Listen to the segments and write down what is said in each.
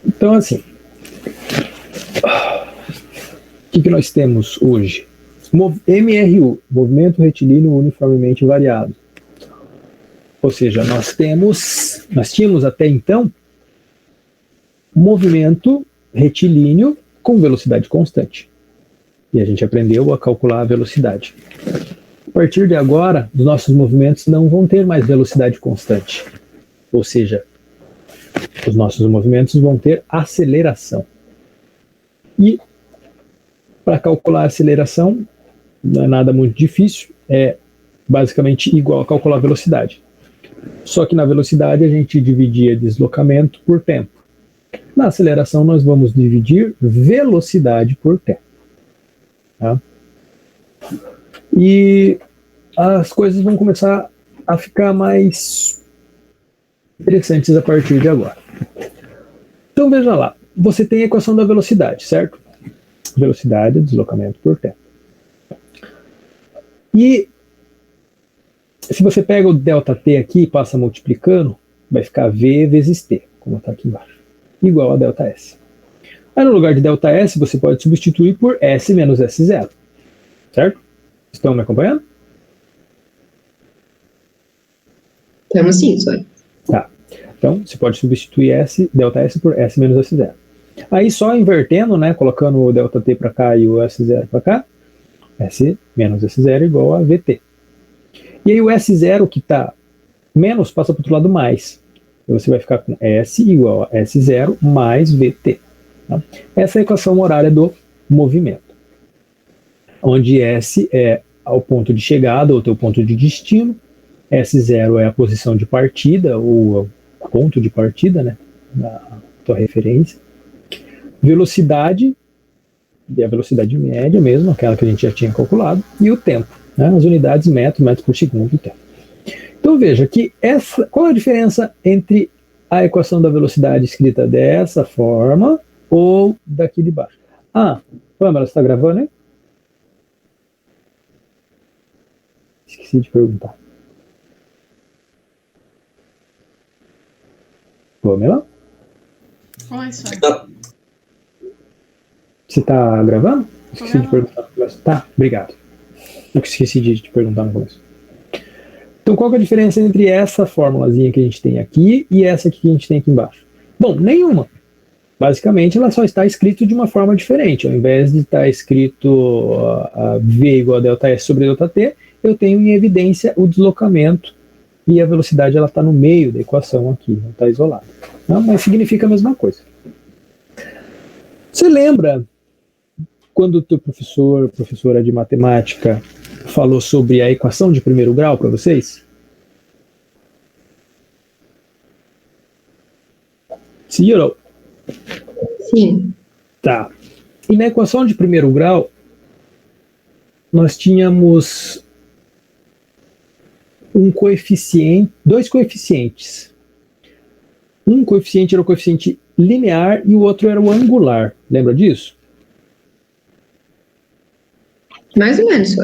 Então, assim, o que nós temos hoje? MRU, movimento retilíneo uniformemente variado. Ou seja, nós tínhamos até então movimento retilíneo com velocidade constante. E a gente aprendeu a calcular a velocidade. A partir de agora, os nossos movimentos não vão ter mais velocidade constante. Ou seja, os nossos movimentos vão ter aceleração. E para calcular a aceleração, não é nada muito difícil, é basicamente igual a calcular a velocidade. Só que na velocidade a gente dividia deslocamento por tempo. Na aceleração nós vamos dividir velocidade por tempo. Tá? E as coisas vão começar a ficar mais interessantes a partir de agora. Então veja lá, você tem a equação da velocidade, certo? Velocidade, deslocamento por tempo. E se você pega o ΔT aqui e passa multiplicando, vai ficar V vezes T, como está aqui embaixo, igual a ΔS. Aí no lugar de ΔS, você pode substituir por S menos S0, certo? Estão me acompanhando? Estamos sim, só. Tá. Então, você pode substituir ΔS por S menos S0. Aí só invertendo, né, colocando o ΔT para cá e o S0 para cá, S menos S0 igual a VT. E aí o S0 que está menos passa para o outro lado mais. Então você vai ficar com S igual a S0 mais VT. Tá? Essa é a equação horária do movimento. Onde S é o ponto de chegada ou teu ponto de destino. S0 é a posição de partida ou o ponto de partida, né, da tua referência. Velocidade, é a velocidade média mesmo, aquela que a gente já tinha calculado, e o tempo, né, as unidades metro por segundo e tempo. Então veja que qual a diferença entre a equação da velocidade escrita dessa forma ou daqui de baixo? Ah, Pamela, você está gravando, hein? Esqueci de perguntar. Pamela? Oi, só. Você está gravando? Esqueci de perguntar no começo. Tá, obrigado. Eu esqueci de te perguntar no começo. Então, qual que é a diferença entre essa formulazinha que a gente tem aqui e essa aqui que a gente tem aqui embaixo? Bom, nenhuma. Basicamente, ela só está escrito de uma forma diferente. Ao invés de estar escrito V igual a ΔS sobre ΔT, eu tenho em evidência o deslocamento e a velocidade ela está no meio da equação aqui, não está isolada. Não, mas significa a mesma coisa. Você lembra quando o teu professora de matemática, falou sobre a equação de primeiro grau para vocês? Seguiram? Sim. Tá. E na equação de primeiro grau, nós tínhamos dois coeficientes. Um coeficiente era o coeficiente linear e o outro era o angular. Lembra disso? Mais ou menos, só.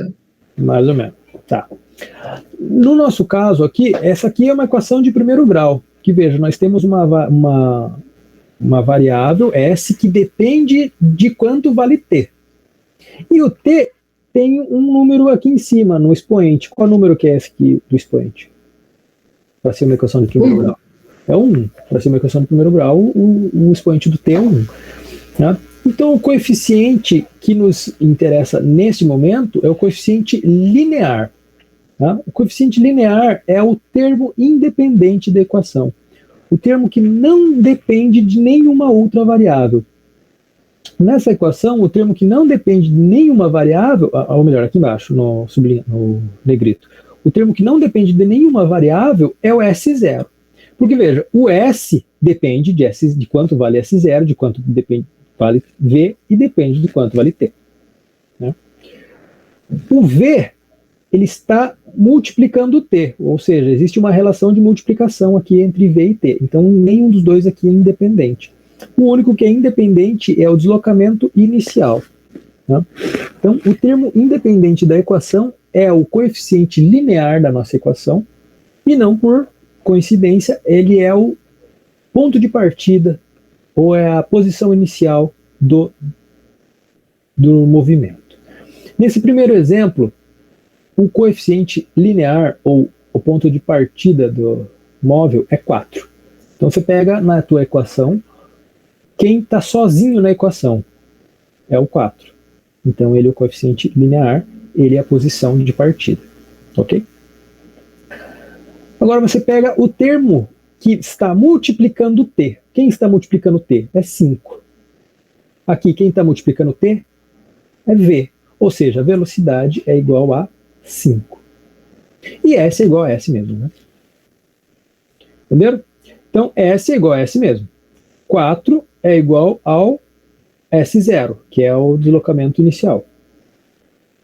Mais ou menos. Tá. No nosso caso aqui, essa aqui é uma equação de primeiro grau. Que veja, nós temos uma variável S que depende de quanto vale T. E o T tem um número aqui em cima, no expoente. Qual número que é esse aqui do expoente? Para ser uma equação de primeiro grau. É 1. Para ser uma equação de primeiro grau, o expoente do T é 1. Né? Então, o coeficiente que nos interessa nesse momento é o coeficiente linear. Tá? O coeficiente linear é o termo independente da equação. O termo que não depende de nenhuma outra variável. Nessa equação, o termo que não depende de nenhuma variável, ou melhor, aqui embaixo, no negrito, o termo que não depende de nenhuma variável é o S0. Porque, veja, o S depende de quanto vale S0, de quanto vale V e depende de quanto vale T. Né? O V, ele está multiplicando o T, ou seja, existe uma relação de multiplicação aqui entre V e T. Então, nenhum dos dois aqui é independente. O único que é independente é o deslocamento inicial. Né? Então, o termo independente da equação é o coeficiente linear da nossa equação, e não por coincidência, ele é o ponto de partida ou é a posição inicial do movimento. Nesse primeiro exemplo, o coeficiente linear, ou o ponto de partida do móvel, é 4. Então você pega na tua equação, quem está sozinho na equação é o 4. Então ele é o coeficiente linear, ele é a posição de partida. Ok? Agora você pega o termo que está multiplicando t. Quem está multiplicando t? É 5. Aqui, quem está multiplicando t é v. Ou seja, a velocidade é igual a 5. E S é igual a S mesmo, né? Entenderam? Então, S é igual a S mesmo. 4 é igual ao S0, que é o deslocamento inicial.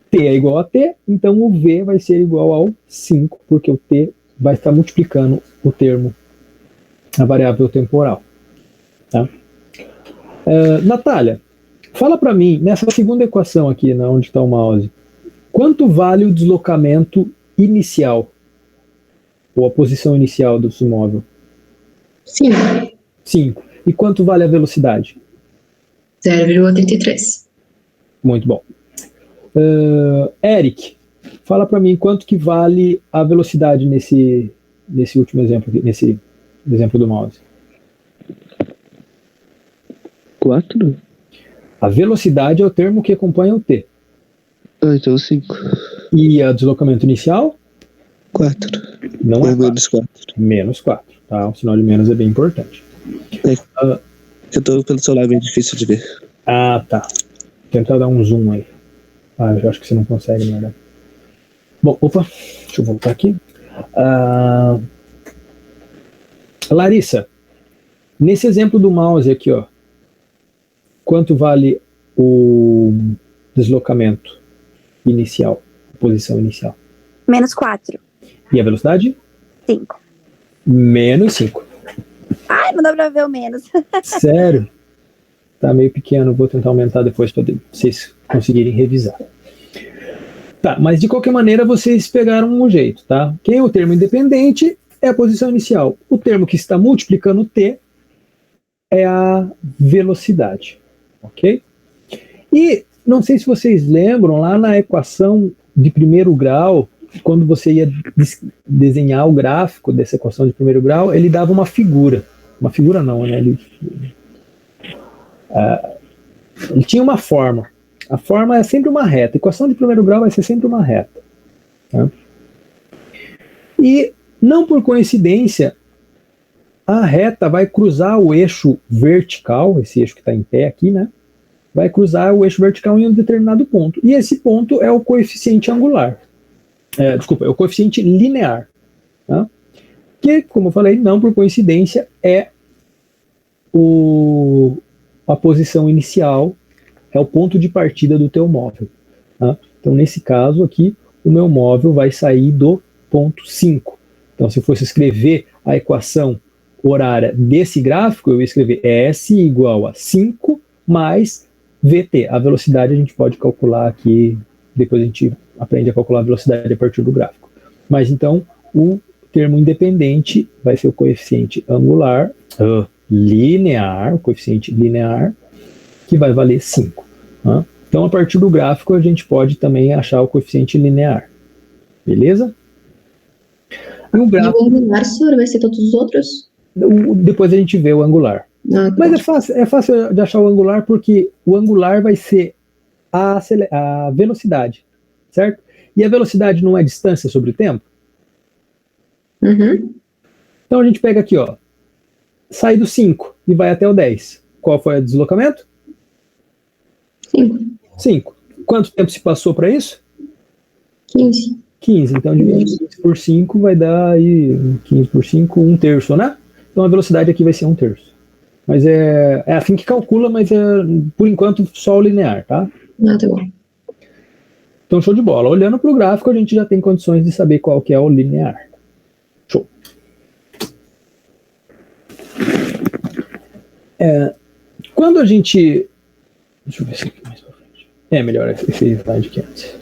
T é igual a T, então o V vai ser igual ao 5, porque o T vai estar multiplicando o termo, a variável temporal. Tá? Natália, fala para mim, nessa segunda equação aqui, onde está o mouse, quanto vale o deslocamento inicial? Ou a posição inicial do móvel? 5. 5. E quanto vale a velocidade? 0,33. Muito bom. Eric, fala para mim quanto que vale a velocidade nesse último exemplo, nesse exemplo do mouse. 4? A velocidade é o termo que acompanha o t. Então 5. E o deslocamento inicial? 4. Não é 4. Menos 4. Menos 4. Tá? O sinal de menos é bem importante. Eu tô pelo celular, é bem difícil de ver. Ah, tá. Vou tentar dar um zoom aí. Eu acho que você não consegue, na verdade. Bom, opa, deixa eu voltar aqui. Larissa, nesse exemplo do mouse aqui, ó, quanto vale o deslocamento inicial, a posição inicial? Menos 4. E a velocidade? 5. Menos 5. Ai, não dá pra ver o menos. Sério? Tá meio pequeno, vou tentar aumentar depois para vocês conseguirem revisar. Tá, mas de qualquer maneira vocês pegaram um jeito, tá? Quem é o termo independente é a posição inicial. O termo que está multiplicando t é a velocidade, ok? E não sei se vocês lembram, lá na equação de primeiro grau, quando você ia desenhar o gráfico dessa equação de primeiro grau, ele dava uma figura. Uma figura não, né? Ele tinha uma forma. A forma é sempre uma reta. A equação de primeiro grau vai ser sempre uma reta. Tá? E, não por coincidência, a reta vai cruzar o eixo vertical, esse eixo que está em pé aqui, né? Vai cruzar o eixo vertical em um determinado ponto. E esse ponto é o coeficiente angular. É o coeficiente linear. Tá? Que, como eu falei, não por coincidência, é a posição inicial, é o ponto de partida do teu móvel. Tá? Então, nesse caso aqui, o meu móvel vai sair do ponto 5. Então, se eu fosse escrever a equação horária desse gráfico, eu ia escrever S igual a 5 mais VT. A velocidade a gente pode calcular aqui, depois a gente aprende a calcular a velocidade a partir do gráfico. Mas então, o termo independente vai ser o coeficiente angular, linear, o coeficiente linear, que vai valer 5. Tá? Então, a partir do gráfico, a gente pode também achar o coeficiente linear. Beleza? E o angular, senhor, vai ser todos os outros? Depois a gente vê o angular. Mas é fácil de achar o angular, porque o angular vai ser a velocidade, certo? E a velocidade não é distância sobre o tempo? Uhum. Então a gente pega aqui, ó, sai do 5 e vai até o 10. Qual foi o deslocamento? 5. 5. Quanto tempo se passou para isso? 15. 15. Então dividir 15 por 5 vai dar aí 15 por 5, 1/3, né? Então a velocidade aqui vai ser 1/3. Mas é assim que calcula, mas é, por enquanto, só o linear, tá? Tá bom. Então, show de bola. Olhando para o gráfico, a gente já tem condições de saber qual que é o linear. Show. Quando a gente... Deixa eu ver se aqui mais pra frente. É melhor esse slide aqui antes.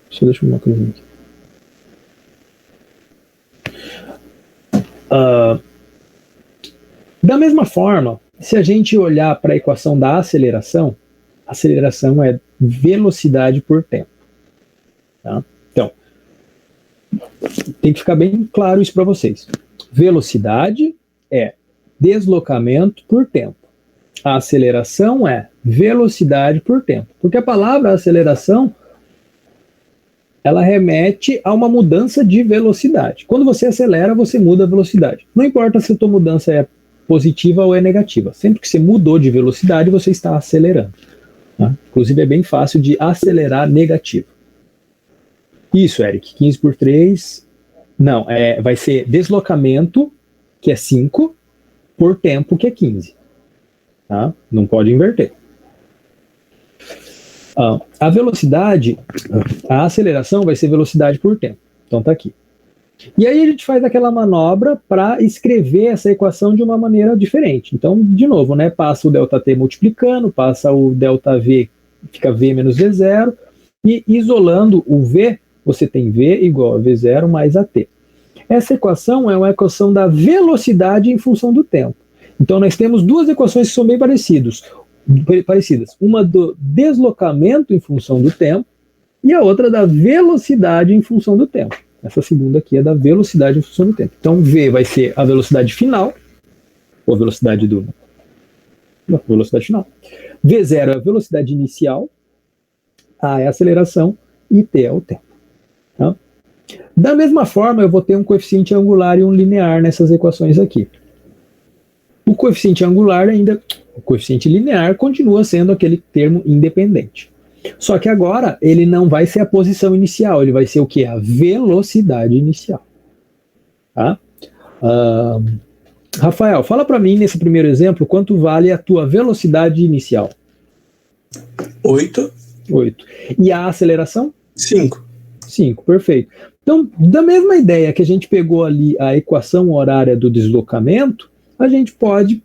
Só deixa eu ver uma coisinha aqui. Da mesma forma, se a gente olhar para a equação da aceleração é velocidade por tempo. Tá? Então, tem que ficar bem claro isso para vocês. Velocidade é deslocamento por tempo. A aceleração é velocidade por tempo. Porque a palavra aceleração, ela remete a uma mudança de velocidade. Quando você acelera, você muda a velocidade. Não importa se a tua mudança é positiva ou é negativa. Sempre que você mudou de velocidade, você está acelerando. Tá? Inclusive, é bem fácil de acelerar negativo. Isso, Eric. 15 por 3. Não, vai ser deslocamento, que é 5, por tempo, que é 15. Tá? Não pode inverter. A velocidade, a aceleração vai ser velocidade por tempo. Então tá aqui. E aí a gente faz aquela manobra para escrever essa equação de uma maneira diferente. Então, de novo, né, passa o ΔT multiplicando, passa o ΔV, fica V menos V0, e isolando o V, você tem V igual a V0 mais AT. Essa equação é uma equação da velocidade em função do tempo. Então nós temos duas equações que são bem parecidas. Uma do deslocamento em função do tempo e a outra da velocidade em função do tempo. Essa segunda aqui é da velocidade em função do tempo. Então V vai ser a velocidade final, ou a velocidade velocidade final. V0 é a velocidade inicial, A é a aceleração e T é o tempo. Tá? Da mesma forma, eu vou ter um coeficiente angular e um linear nessas equações aqui. O coeficiente angular o coeficiente linear continua sendo aquele termo independente. Só que agora ele não vai ser a posição inicial, ele vai ser o que? A velocidade inicial. Tá? Rafael, fala para mim nesse primeiro exemplo quanto vale a tua velocidade inicial. 8. E a aceleração? 5. 5, perfeito. Então, da mesma ideia que a gente pegou ali a equação horária do deslocamento, a gente pode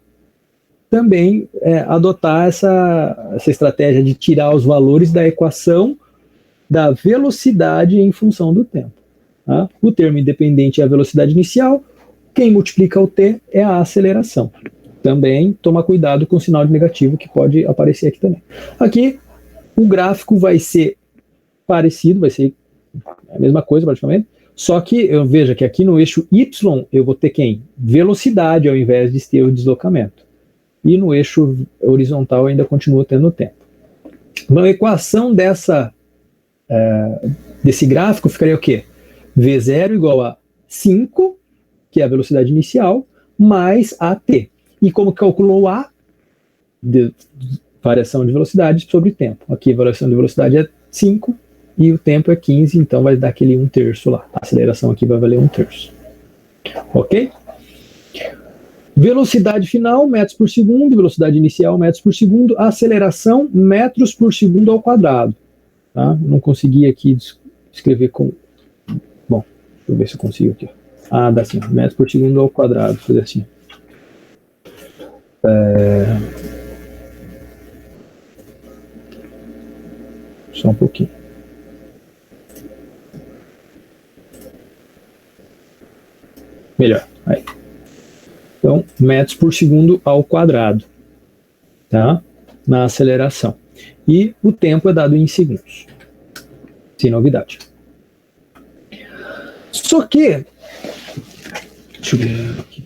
também adotar essa estratégia de tirar os valores da equação da velocidade em função do tempo. Tá? O termo independente é a velocidade inicial, quem multiplica o t é a aceleração. Também toma cuidado com o sinal de negativo que pode aparecer aqui também. Aqui, o gráfico vai ser parecido, vai ser a mesma coisa praticamente, só que eu vejo que aqui no eixo Y eu vou ter quem? Velocidade ao invés de ter o deslocamento. E no eixo horizontal ainda continua tendo tempo. Então a equação desse gráfico ficaria o quê? V0 igual a 5, que é a velocidade inicial, mais AT. E como calculou A? Variação de velocidade sobre tempo. Aqui a variação de velocidade é 5 e o tempo é 15, então vai dar aquele 1/3 lá. A aceleração aqui vai valer 1/3. Ok? Velocidade final, metros por segundo. Velocidade inicial, metros por segundo. Aceleração, metros por segundo ao quadrado. Tá? Não consegui aqui escrever com... Bom, deixa eu ver se eu consigo aqui. Ah, dá sim. Metros por segundo ao quadrado. Vou fazer assim. Só um pouquinho. Melhor. Aí. Então, metros por segundo ao quadrado, tá? Na aceleração. E o tempo é dado em segundos. Sem novidade. Só que... Deixa eu ver aqui.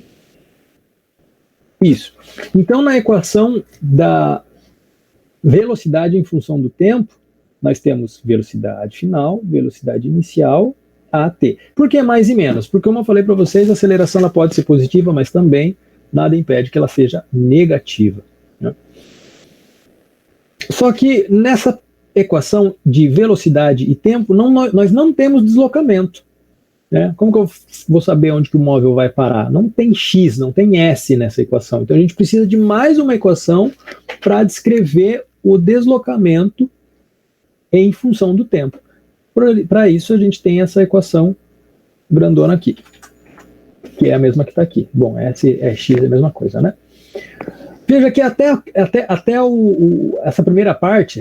Isso. Então, na equação da velocidade em função do tempo, nós temos velocidade final, velocidade inicial, AT. Por que mais e menos? Porque, como eu falei para vocês, a aceleração ela pode ser positiva, mas também nada impede que ela seja negativa. Né? Só que nessa equação de velocidade e tempo, nós não temos deslocamento. Né? Como que eu vou saber onde que o móvel vai parar? Não tem X, não tem S nessa equação. Então a gente precisa de mais uma equação para descrever o deslocamento em função do tempo. Para isso a gente tem essa equação grandona aqui, que é a mesma que está aqui. Bom, S é X, é a mesma coisa, né? Veja que até essa primeira parte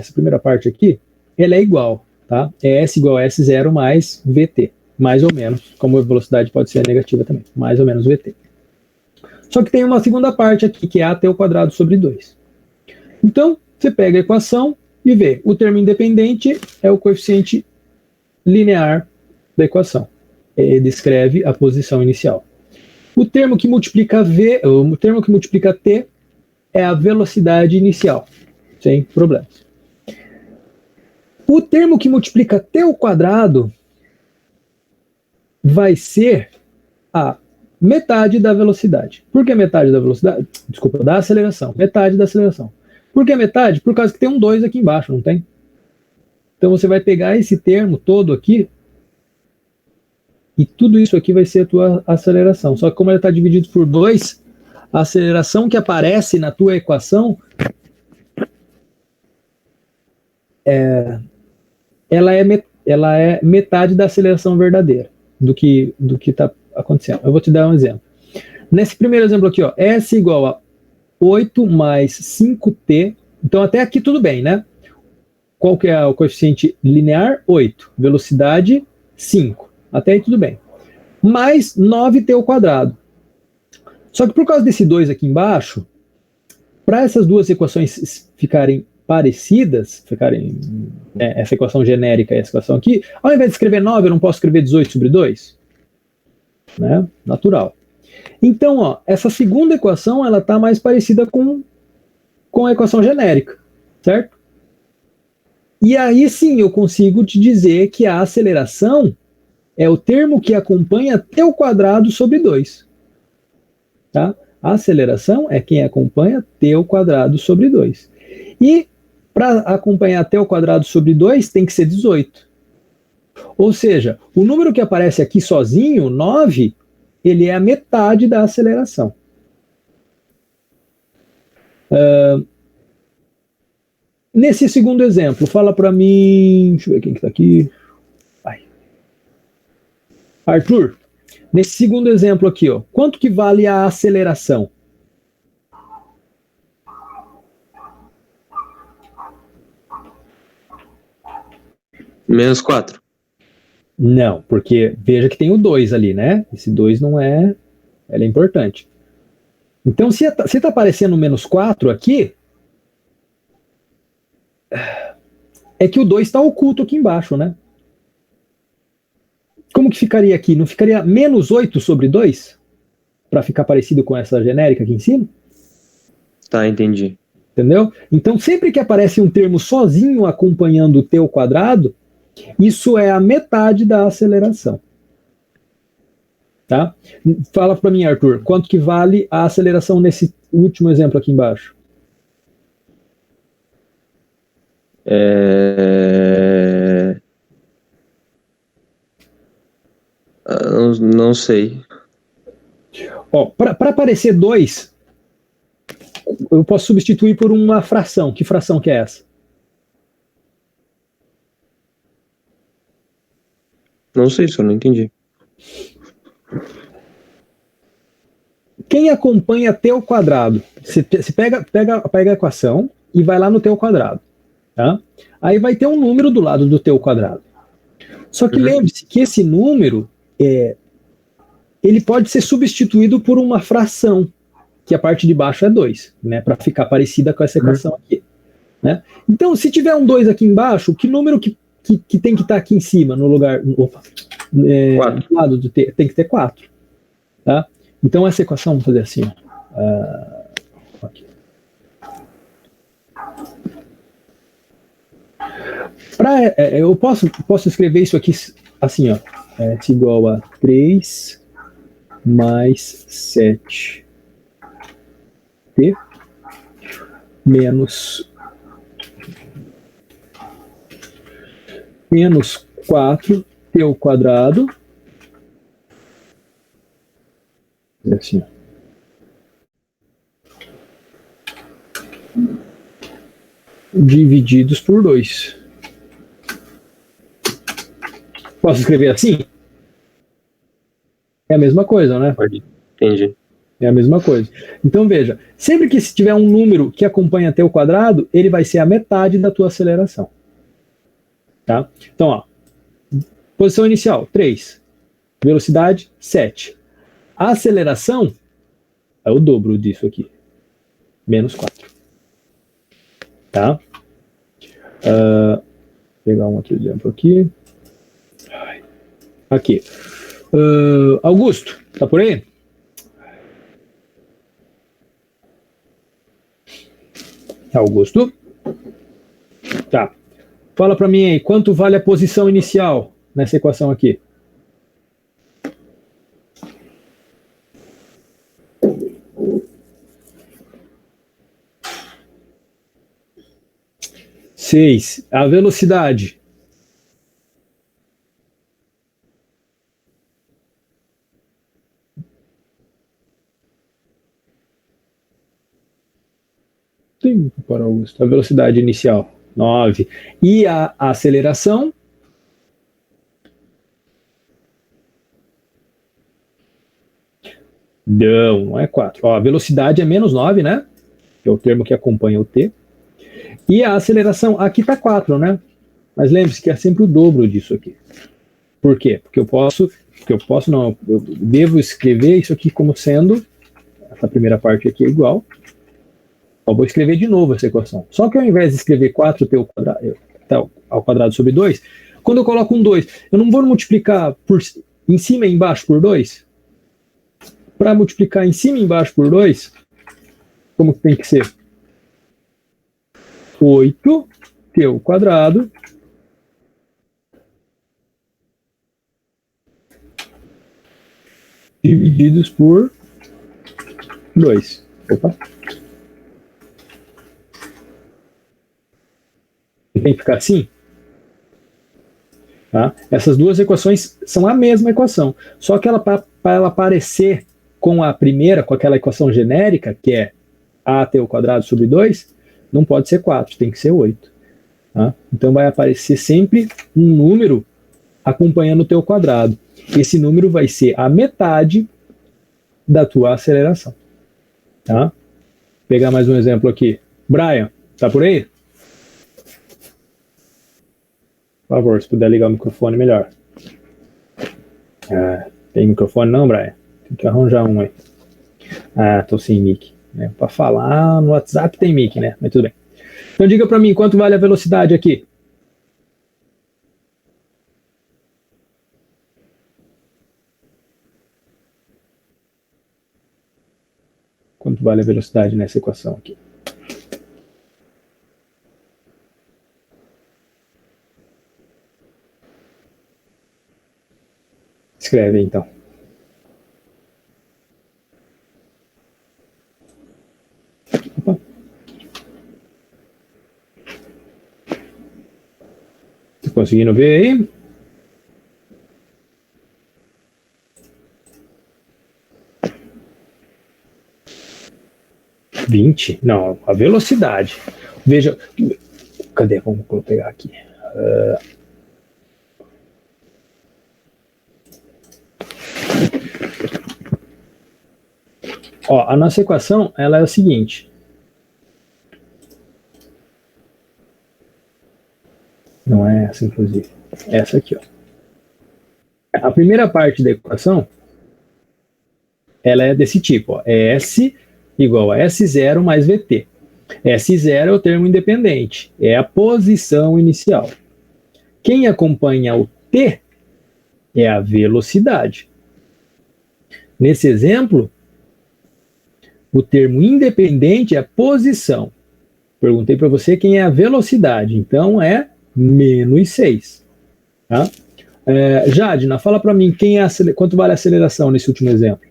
aqui, ela é igual, tá? É S igual a S0 mais VT, mais ou menos, como a velocidade pode ser negativa também, mais ou menos VT. Só que tem uma segunda parte aqui, que é AT ao quadrado sobre 2. Então, você pega a equação e vê, o termo independente é o coeficiente linear da equação. Ele descreve a posição inicial. O termo que multiplica T é a velocidade inicial, sem problemas. O termo que multiplica T ao quadrado vai ser a metade da velocidade. Por que metade da velocidade? Desculpa, da aceleração. Metade da aceleração. Por que metade? Por causa que tem um 2 aqui embaixo, não tem? Então você vai pegar esse termo todo aqui e tudo isso aqui vai ser a tua aceleração. Só que como ele está dividido por 2, a aceleração que aparece na tua equação ela é metade da aceleração verdadeira do que está acontecendo. Eu vou te dar um exemplo. Nesse primeiro exemplo aqui, ó, S igual a 8 mais 5t. Então até aqui tudo bem, né? Qual que é o coeficiente linear? 8. Velocidade, 5. Até aí tudo bem. Mais 9t ao quadrado. Só que por causa desse 2 aqui embaixo, para essas duas equações ficarem parecidas, essa equação genérica e essa equação aqui, ao invés de escrever 9, eu não posso escrever 18 sobre 2? Né? Natural. Então, ó, essa segunda equação, ela está mais parecida com a equação genérica, certo? E aí sim eu consigo te dizer que a aceleração é o termo que acompanha t ao quadrado sobre 2. Tá? A aceleração é quem acompanha t ao quadrado sobre 2. E para acompanhar t ao quadrado sobre 2 tem que ser 18. Ou seja, o número que aparece aqui sozinho, 9, ele é a metade da aceleração. Nesse segundo exemplo, fala para mim... Deixa eu ver quem que está aqui. Ai. Arthur, nesse segundo exemplo aqui, ó, quanto que vale a aceleração? Menos 4. Não, porque veja que tem o 2 ali, né? Esse 2 não é... Ela é importante. Então, se está aparecendo menos 4 aqui, é que o 2 está oculto aqui embaixo, né? Como que ficaria aqui? Não ficaria menos 8 sobre 2? Para ficar parecido com essa genérica aqui em cima? Tá, entendi. Entendeu? Então, sempre que aparece um termo sozinho acompanhando o t ao quadrado, isso é a metade da aceleração. Tá? Fala para mim, Arthur, quanto que vale a aceleração nesse último exemplo aqui embaixo? Não sei. Ó, para aparecer 2, eu posso substituir por uma fração. Que fração que é essa? Não sei, só não entendi. Quem acompanha t ao quadrado? Você pega a equação e vai lá no t ao quadrado. Tá? Aí vai ter um número do lado do t ao quadrado. Só que lembre-se que esse número ele pode ser substituído por uma fração, que a parte de baixo é 2, né, para ficar parecida com essa equação aqui. Né? Então, se tiver um 2 aqui embaixo, que número que tem que estar aqui em cima, no lugar... do lado do t, tem que ter 4. Tá? Então, essa equação, vamos fazer assim. Aqui. Eu posso escrever isso aqui assim, ó. É igual a 3 mais 7t menos 4t ao quadrado. Assim, ó. Divididos por 2. Posso escrever assim? É a mesma coisa, né? Entendi. É a mesma coisa. Então veja, sempre que se tiver um número que acompanha t ao quadrado, ele vai ser a metade da tua aceleração. Tá? Então, ó, posição inicial, 3. Velocidade, 7. A aceleração, é o dobro disso aqui. Menos 4. Tá? Vou pegar um outro exemplo aqui. Aqui. Augusto, tá por aí? Augusto? Tá. Fala para mim aí, quanto vale a posição inicial nessa equação aqui? Seis. A velocidade? Cinco para Augusto. A velocidade inicial? 9. E a aceleração? Não é 4. Ó, a velocidade é menos 9, né? Que é o termo que acompanha o t. E a aceleração, aqui está 4, né? Mas lembre-se que é sempre o dobro disso aqui. Por quê? Porque eu devo escrever isso aqui como sendo, essa primeira parte aqui é igual. Eu vou escrever de novo essa equação. Só que ao invés de escrever 4t ao quadrado sobre 2, quando eu coloco um 2, eu não vou multiplicar em cima e embaixo por 2? Para multiplicar em cima e embaixo por 2, como que tem que ser? 8t ao quadrado divididos por 2. Opa. Tem que ficar assim? Tá? Essas duas equações são a mesma equação, só que para ela parecer com a primeira, com aquela equação genérica, que é at ao quadrado sobre 2, não pode ser 4, tem que ser 8. Tá? Então vai aparecer sempre um número acompanhando o teu quadrado. Esse número vai ser a metade da tua aceleração. Tá? Vou pegar mais um exemplo aqui. Brian, tá por aí? Por favor, se puder ligar o microfone, melhor. Tem microfone não, Brian? Tem que arranjar um aí. Tô sem mic. Para falar no WhatsApp tem mic, né? Mas tudo bem. Então diga para mim, quanto vale a velocidade aqui? Quanto vale a velocidade nessa equação aqui? Escreve aí, então. Opa. Tá conseguindo ver aí? $20? Não, a velocidade. Veja. Cadê? Vamos pegar aqui. A nossa equação ela é a seguinte. Não é essa, inclusive. Essa aqui, ó. A primeira parte da equação ela é desse tipo, ó. É S igual a S0 mais VT. S0 é o termo independente, é a posição inicial. Quem acompanha o T é a velocidade. Nesse exemplo, o termo independente é a posição. Perguntei para você quem é a velocidade, então é menos 6. Tá? Jadna, fala para mim quanto vale a aceleração nesse último exemplo.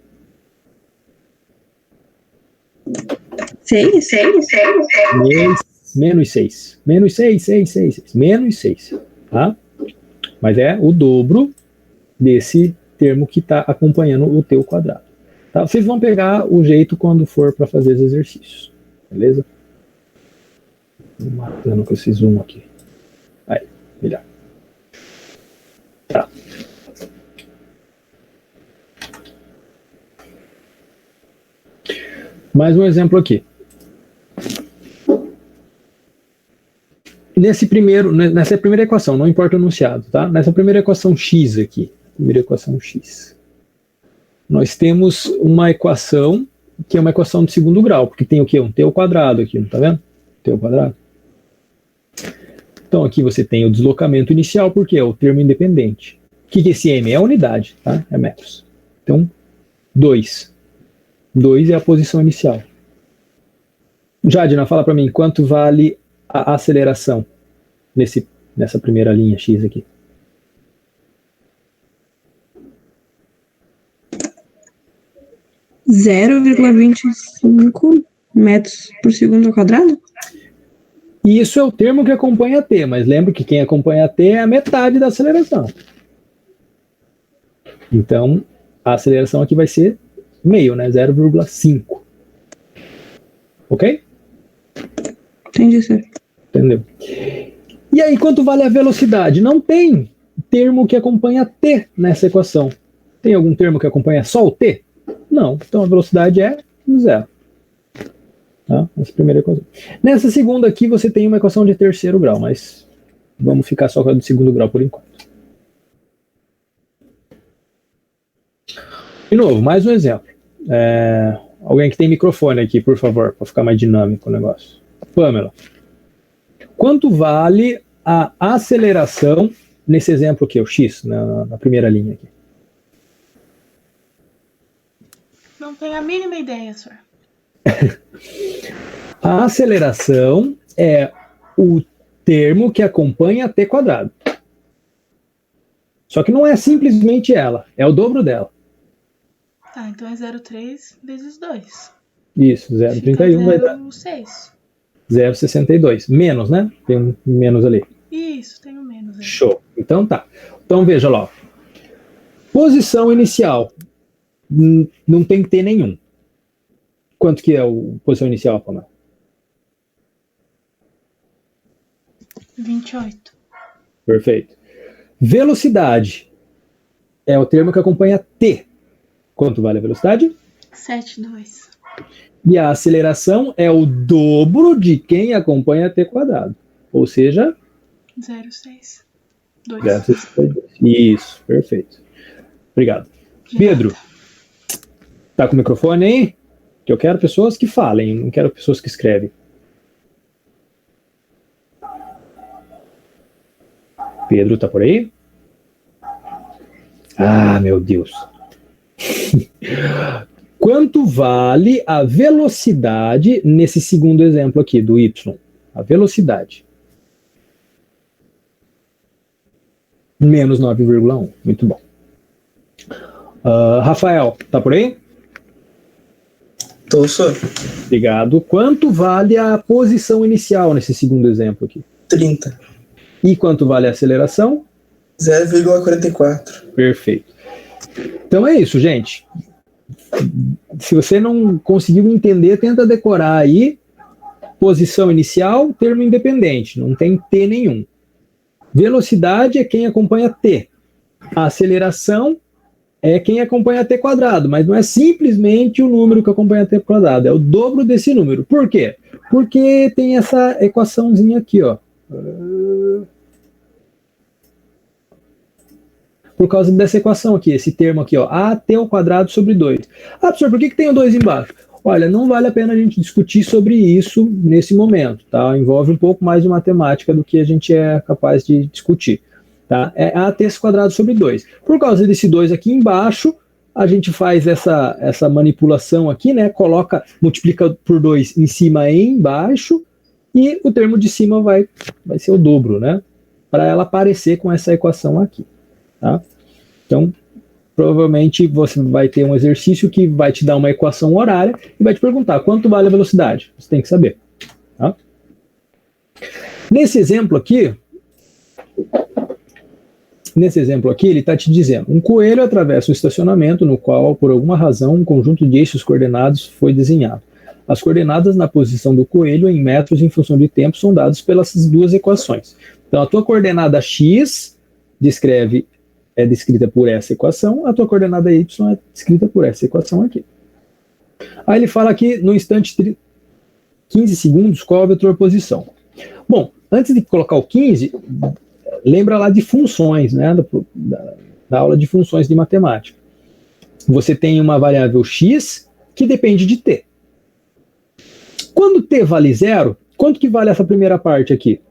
6. Menos 6. Menos 6. Menos 6. Tá? Mas é o dobro desse termo que está acompanhando o teu quadrado. Tá? Vocês vão pegar o jeito quando for para fazer os exercícios. Beleza? Tô matando com esse zoom aqui. Aí, melhor. Tá. Mais um exemplo aqui. Nessa primeira equação, não importa o enunciado, tá? Nessa primeira equação x aqui, nós temos uma equação que é uma equação de segundo grau, porque tem o quê? Um t ao quadrado aqui, não tá vendo? T ao quadrado. Então aqui você tem o deslocamento inicial, porque é o termo independente. O que é esse m? É a unidade, tá? É metros. Então, 2. 2 é a posição inicial. Jadina, fala para mim, quanto vale a aceleração nessa primeira linha X aqui? — 0,25 metros por segundo ao quadrado? E isso é o termo que acompanha t, mas lembra que quem acompanha t é a metade da aceleração. Então, a aceleração aqui vai ser meio, né? 0,5. Ok? Entendi, senhor. Entendeu? E aí, quanto vale a velocidade? Não tem termo que acompanha t nessa equação. Tem algum termo que acompanha só o t? Não. Então, a velocidade é 0. Tá? Essa primeira equação. Nessa segunda aqui, você tem uma equação de terceiro grau, mas vamos ficar só com a de segundo grau por enquanto. De novo, mais um exemplo. Alguém que tem microfone aqui, por favor, para ficar mais dinâmico o negócio. Pamela, quanto vale a aceleração nesse exemplo aqui, o x, na primeira linha aqui? Não tenho a mínima ideia, senhor. A aceleração é o termo que acompanha t quadrado. Só que não é simplesmente ela, é o dobro dela. Tá, então é 0,3 vezes 2. Isso, 0,31 vai dar 0,6. 0,62. Menos, né? Tem um menos ali. Isso, tem um menos aí. Show. Então tá. Então veja lá. Posição inicial. Não tem T nenhum. Quanto que é a posição inicial, Pamela? 28. Perfeito. Velocidade é o termo que acompanha T. Quanto vale a velocidade? 7,2. E a aceleração é o dobro de quem acompanha T quadrado. Ou seja, 0,6. 2. 0,62. Isso, perfeito. Obrigado. Pedro, tá com o microfone aí? Que eu quero pessoas que falem, não quero pessoas que escrevem. Pedro, tá por aí? Ah, meu Deus. Quanto vale a velocidade nesse segundo exemplo aqui, do Y? A velocidade. Menos 9,1. Muito bom. Rafael, tá por aí? Tô, senhor. Obrigado. Quanto vale a posição inicial nesse segundo exemplo aqui? 30. E quanto vale a aceleração? 0,44. Perfeito. Então é isso, gente. Se você não conseguiu entender, tenta decorar aí. Posição inicial, termo independente, não tem T nenhum. Velocidade é quem acompanha T. A aceleração é quem acompanha T quadrado, mas não é simplesmente o número que acompanha T quadrado, é o dobro desse número. Por quê? Porque tem essa equaçãozinha aqui, ó. Por causa dessa equação aqui, esse termo aqui, ó, AT ao quadrado sobre 2. Ah, professor, por que tem o 2 embaixo? Olha, não vale a pena a gente discutir sobre isso nesse momento, tá? Envolve um pouco mais de matemática do que a gente é capaz de discutir, tá? É AT quadrado sobre 2. Por causa desse 2 aqui embaixo, a gente faz essa manipulação aqui, né? Multiplica por 2 em cima e embaixo, e o termo de cima vai ser o dobro, né? Para ela aparecer com essa equação aqui. Tá? Então, provavelmente você vai ter um exercício que vai te dar uma equação horária e vai te perguntar quanto vale a velocidade. Você tem que saber. Tá? Nesse exemplo aqui, ele está te dizendo: um coelho atravessa um estacionamento no qual, por alguma razão, um conjunto de eixos coordenados foi desenhado. As coordenadas na posição do coelho em metros em função de tempo são dadas pelas duas equações. Então, a tua coordenada x é descrita por essa equação, a tua coordenada y é descrita por essa equação aqui. Aí ele fala aqui, no instante 15 segundos, qual a vetor posição. Bom, antes de colocar o 15, lembra lá de funções, né, da aula de funções de matemática. Você tem uma variável x, que depende de t. Quando t vale 0, quanto que vale essa primeira parte aqui?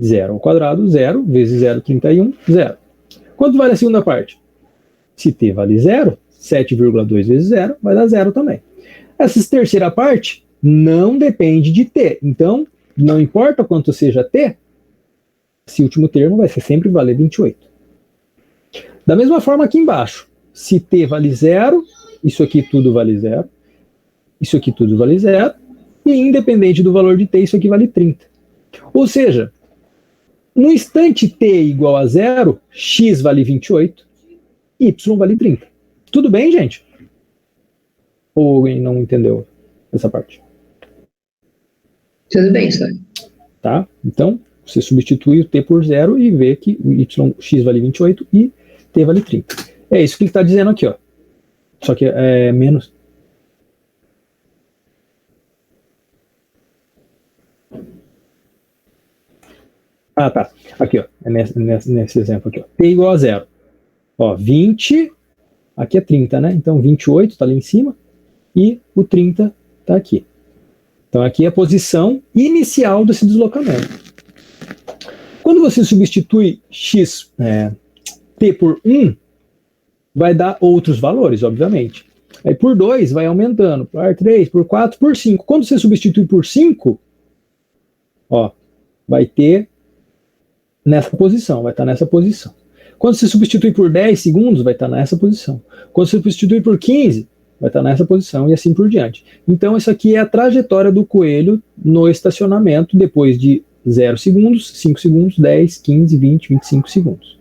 0 ao quadrado, 0, vezes 0, 31, 0. Quanto vale a segunda parte? Se t vale 0, 7,2 vezes 0 vai dar 0 também. Essa terceira parte não depende de t. Então, não importa quanto seja t, esse último termo vai sempre valer 28. Da mesma forma aqui embaixo, se t vale 0, isso aqui tudo vale 0, isso aqui tudo vale 0, e independente do valor de t, isso aqui vale 30. Ou seja, no instante t igual a 0, x vale 28, y vale 30. Tudo bem, gente? Ou alguém não entendeu essa parte? Tudo bem, senhor. Tá? Então, você substitui o t por 0 e vê que o x vale 28 e t vale 30. É isso que ele está dizendo aqui, ó. Só que é menos. Ah, tá. Aqui, ó. É nesse exemplo aqui, ó. T igual a 0. Ó, 20. Aqui é 30, né? Então, 28 está ali em cima. E o 30 está aqui. Então, aqui é a posição inicial desse deslocamento. Quando você substitui t por 1, vai dar outros valores, obviamente. Aí por 2 vai aumentando, por 3, por 4, por 5. Quando você substitui por 5, ó, vai ter nessa posição, vai estar nessa posição. Quando você substitui por 10 segundos, vai estar nessa posição. Quando você substitui por 15, vai estar nessa posição e assim por diante. Então, isso aqui é a trajetória do coelho no estacionamento depois de 0 segundos, 5 segundos, 10, 15, 20, 25 segundos.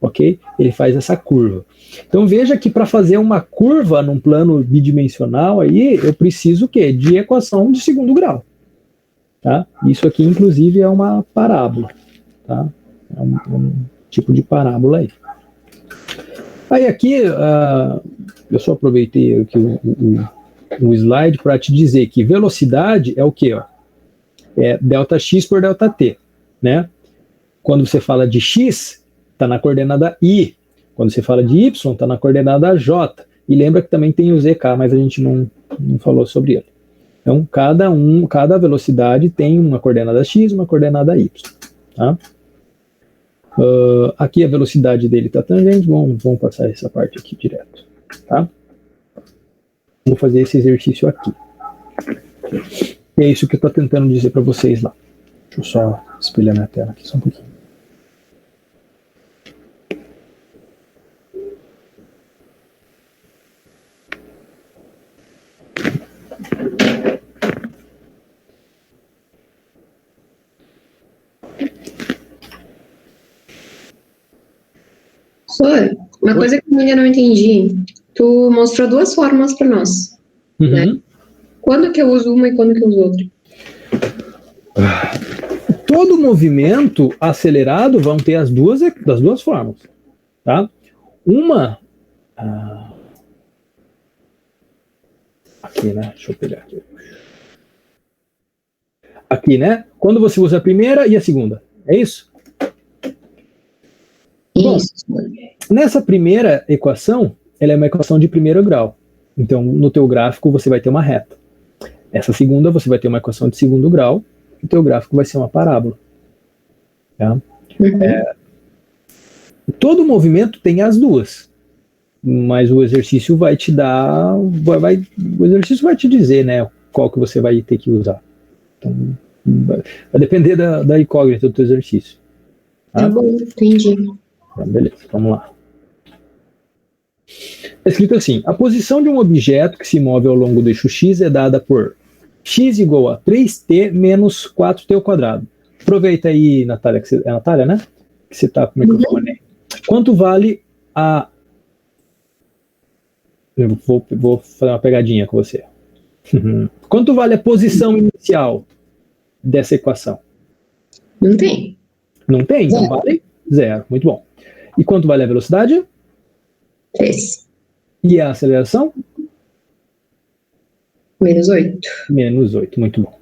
Ok? Ele faz essa curva. Então, veja que para fazer uma curva num plano bidimensional, aí, eu preciso o quê? De equação de segundo grau. Tá? Isso aqui, inclusive, é uma parábola. Tá? É um tipo de parábola aí. Aí aqui, eu só aproveitei aqui o slide para te dizer que velocidade é o quê? Ó? É ΔX por ΔT, né? Quando você fala de x, está na coordenada y. Quando você fala de y, está na coordenada j. E lembra que também tem o zk, mas a gente não falou sobre ele. Então, cada velocidade tem uma coordenada x e uma coordenada y. Tá? Aqui a velocidade dele está tangente, vamos passar essa parte aqui direto. Tá? Vou fazer esse exercício aqui. É isso que eu estou tentando dizer para vocês lá. Deixa eu só espelhar minha tela aqui só um pouquinho. Senhor, uma coisa que eu ainda não entendi. Tu mostrou duas fórmulas para nós. Uhum. Né? Quando que eu uso uma e quando que eu uso outra? Todo movimento acelerado vão ter das duas formas. Tá? Uma... aqui, né? Deixa eu pegar aqui. Aqui, né? Quando você usa a primeira e a segunda. É isso? Bom, nessa primeira equação, ela é uma equação de primeiro grau. Então, no teu gráfico, você vai ter uma reta. Essa segunda, você vai ter uma equação de segundo grau, e o teu gráfico vai ser uma parábola. Tá? Uhum. Todo movimento tem as duas, mas o exercício vai te dar... o exercício vai te dizer, né, qual que você vai ter que usar. Então, vai depender da incógnita do teu exercício. Tá bom, entendi. Então, beleza, vamos lá. Está escrito assim: a posição de um objeto que se move ao longo do eixo x é dada por x igual a 3t menos 4t ao quadrado. Aproveita aí, Natália, é a Natália, né? Que você está com o microfone aí. Quanto vale a... Eu vou fazer uma pegadinha com você. Quanto vale a posição inicial dessa equação? Não tem. Não tem? Então vale 0. Muito bom. E quanto vale a velocidade? 3. E a aceleração? Menos 8. Menos 8. Muito bom.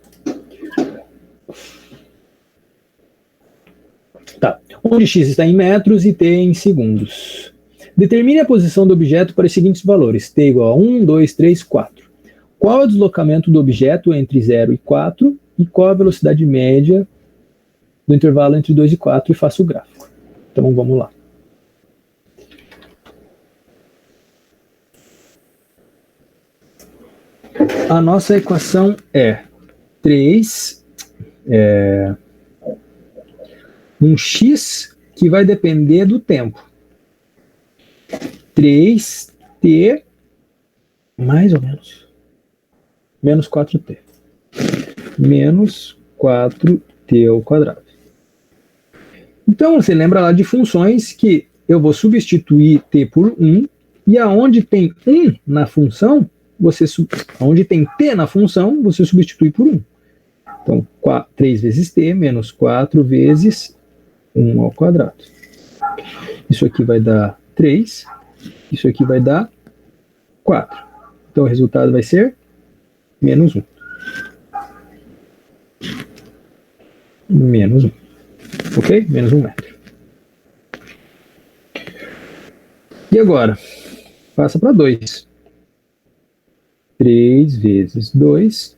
Tá. Onde x está em metros e t em segundos. Determine a posição do objeto para os seguintes valores: t igual a 1, 2, 3, 4. Qual é o deslocamento do objeto entre 0 e 4 e qual a velocidade média do intervalo entre 2 e 4 e faça o gráfico. Então vamos lá. A nossa equação é 3, um x que vai depender do tempo. 3t mais ou menos menos 4t. Menos 4t ao quadrado. Então, você lembra lá de funções que eu vou substituir t por 1, e aonde tem 1 na função, onde tem t na função, você substitui por 1. Então, 3 vezes t menos 4 vezes 1 ao quadrado. Isso aqui vai dar 3, isso aqui vai dar 4. Então, o resultado vai ser menos 1. Menos 1. Ok? Menos 1 metro. E agora? Passa para 2. 3 vezes 2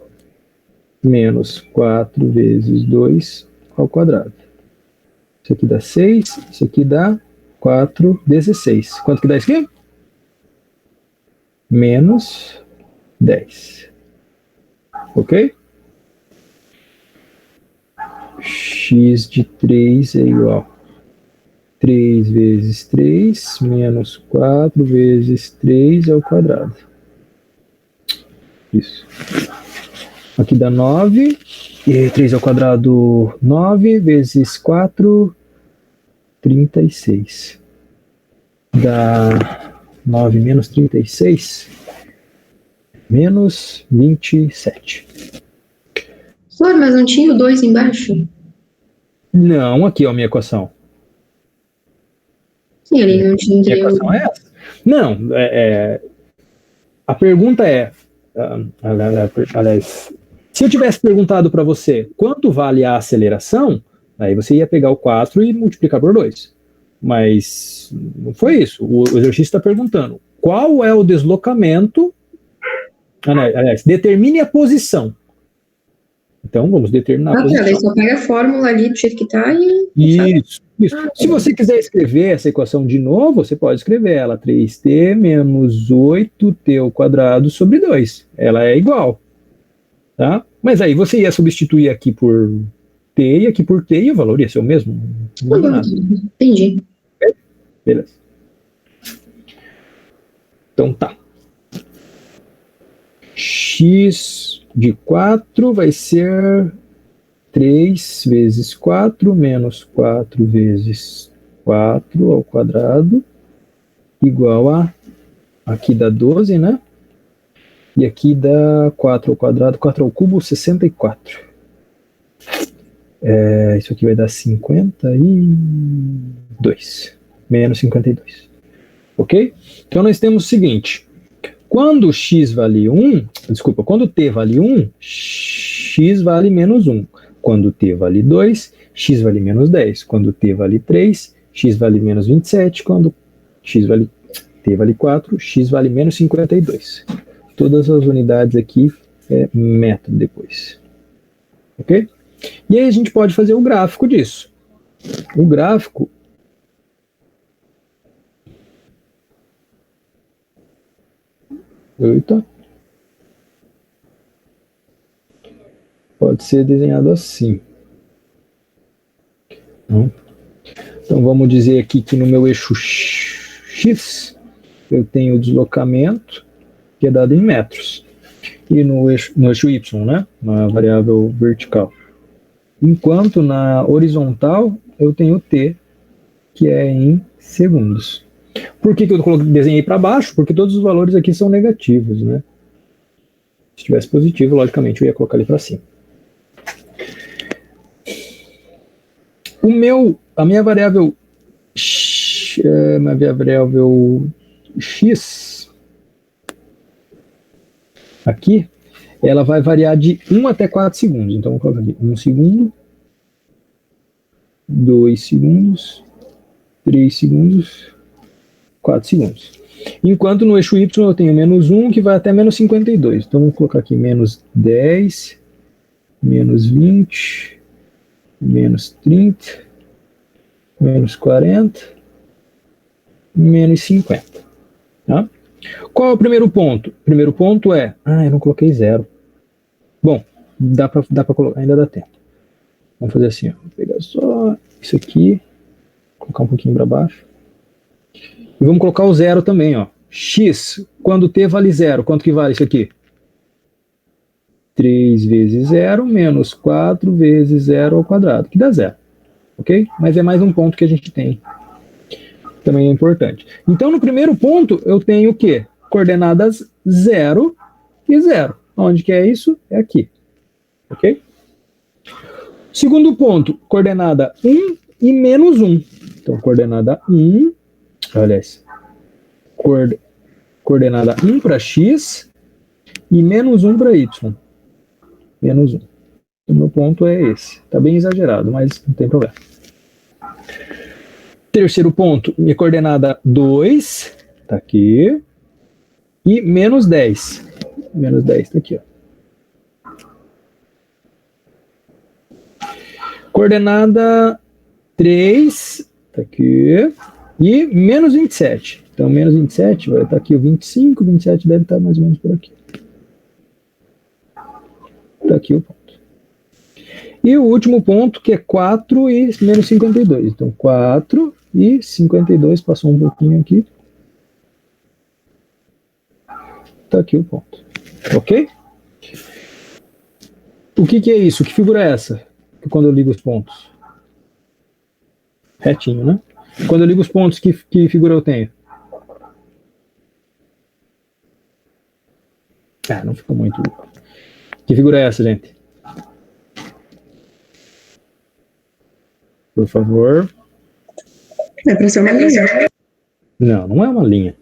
menos 4 vezes 2 ao quadrado. Isso aqui dá 6, isso aqui dá 4, 16. Quanto que dá isso aqui? Menos 10. Ok? X de 3 é igual a 3 vezes 3 menos 4 vezes 3 ao quadrado. Isso. Aqui dá 9. E 3 ao quadrado, 9 vezes 4, 36. Dá 9 menos 36, menos 27. Flor, mas não tinha o 2 embaixo? Não, aqui ó, a minha equação. Sim, ele não tinha. A equação é essa? Não, a pergunta é, aliás, se eu tivesse perguntado para você quanto vale a aceleração, aí você ia pegar o 4 e multiplicar por 2. Mas não foi isso. O exercício está perguntando qual é o deslocamento, aliás, determine a posição. Então, vamos determinar a posição. Daí só pega a fórmula ali do jeito que está e... Isso. Se você quiser escrever essa equação de novo, você pode escrever ela 3t menos 8t ao quadrado sobre 2. Ela é igual. Tá? Mas aí você ia substituir aqui por t e aqui por t e o valor ia ser o mesmo. Não muda nada. Entendi. Okay? Beleza. Então tá. X de 4 vai ser 3 vezes 4 menos 4 vezes 4 ao quadrado igual a, aqui dá 12, né? E aqui dá 4 ao quadrado, 4 ao cubo, 64. Isso aqui vai dar 52. Menos 52. Ok? Então nós temos o seguinte. Quando x vale 1, desculpa, quando t vale 1, x vale menos 1. Quando t vale 2, x vale menos 10. Quando t vale 3, x vale menos 27. Quando t vale 4, x vale menos 52. Todas as unidades aqui é metro depois. Ok? E aí a gente pode fazer o gráfico disso. O gráfico... Eita. Pode ser desenhado assim. Então vamos dizer aqui que no meu eixo X eu tenho o deslocamento que é dado em metros. E no eixo Y, né? Na variável vertical. Enquanto na horizontal eu tenho T, que é em segundos. Por que eu desenhei para baixo? Porque todos os valores aqui são negativos, né? Se tivesse positivo, logicamente eu ia colocar ele para cima. A minha variável X, aqui, ela vai variar de 1 até 4 segundos. Então, vou colocar aqui 1 segundo, 2 segundos, 3 segundos, 4 segundos. Enquanto no eixo Y eu tenho menos 1, que vai até menos 52. Então, vamos colocar aqui menos 10, menos 20, menos 30, menos 40, menos 50. Tá? Qual é o primeiro ponto? O primeiro ponto é... eu não coloquei 0. Bom, dá pra colocar, ainda dá tempo. Vamos fazer assim, ó. Vou pegar só isso aqui, colocar um pouquinho para baixo. E vamos colocar o 0 também, ó. X, quando t vale 0, quanto que vale isso aqui? 3 vezes 0 menos 4 vezes 0 ao quadrado, que dá 0. Ok? Mas é mais um ponto que a gente tem. Também é importante. Então, no primeiro ponto, eu tenho o quê? Coordenadas 0 e 0. Onde que é isso? É aqui. Ok? Segundo ponto, coordenada 1 e menos 1. Então, coordenada 1, olha isso. Coordenada 1 para x e menos 1 para y. Menos 1. O meu ponto é esse. Está bem exagerado, mas não tem problema. Terceiro ponto, minha coordenada 2, está aqui. E menos 10. Menos 10 está aqui, ó. Coordenada 3, tá aqui, e menos 27. Então, menos 27 vai estar aqui o 25, 27 deve estar mais ou menos por aqui. Tá aqui o ponto. E o último ponto, que é 4 e menos 52. Então, 4 e 52, passou um pouquinho aqui. Tá aqui o ponto. Ok? O que é isso? Que figura é essa? Quando eu ligo os pontos. Retinho, né? Quando eu ligo os pontos, que figura eu tenho? Não ficou muito. Que figura é essa, gente? Por favor. É para ser uma linha. Não, não é uma linha.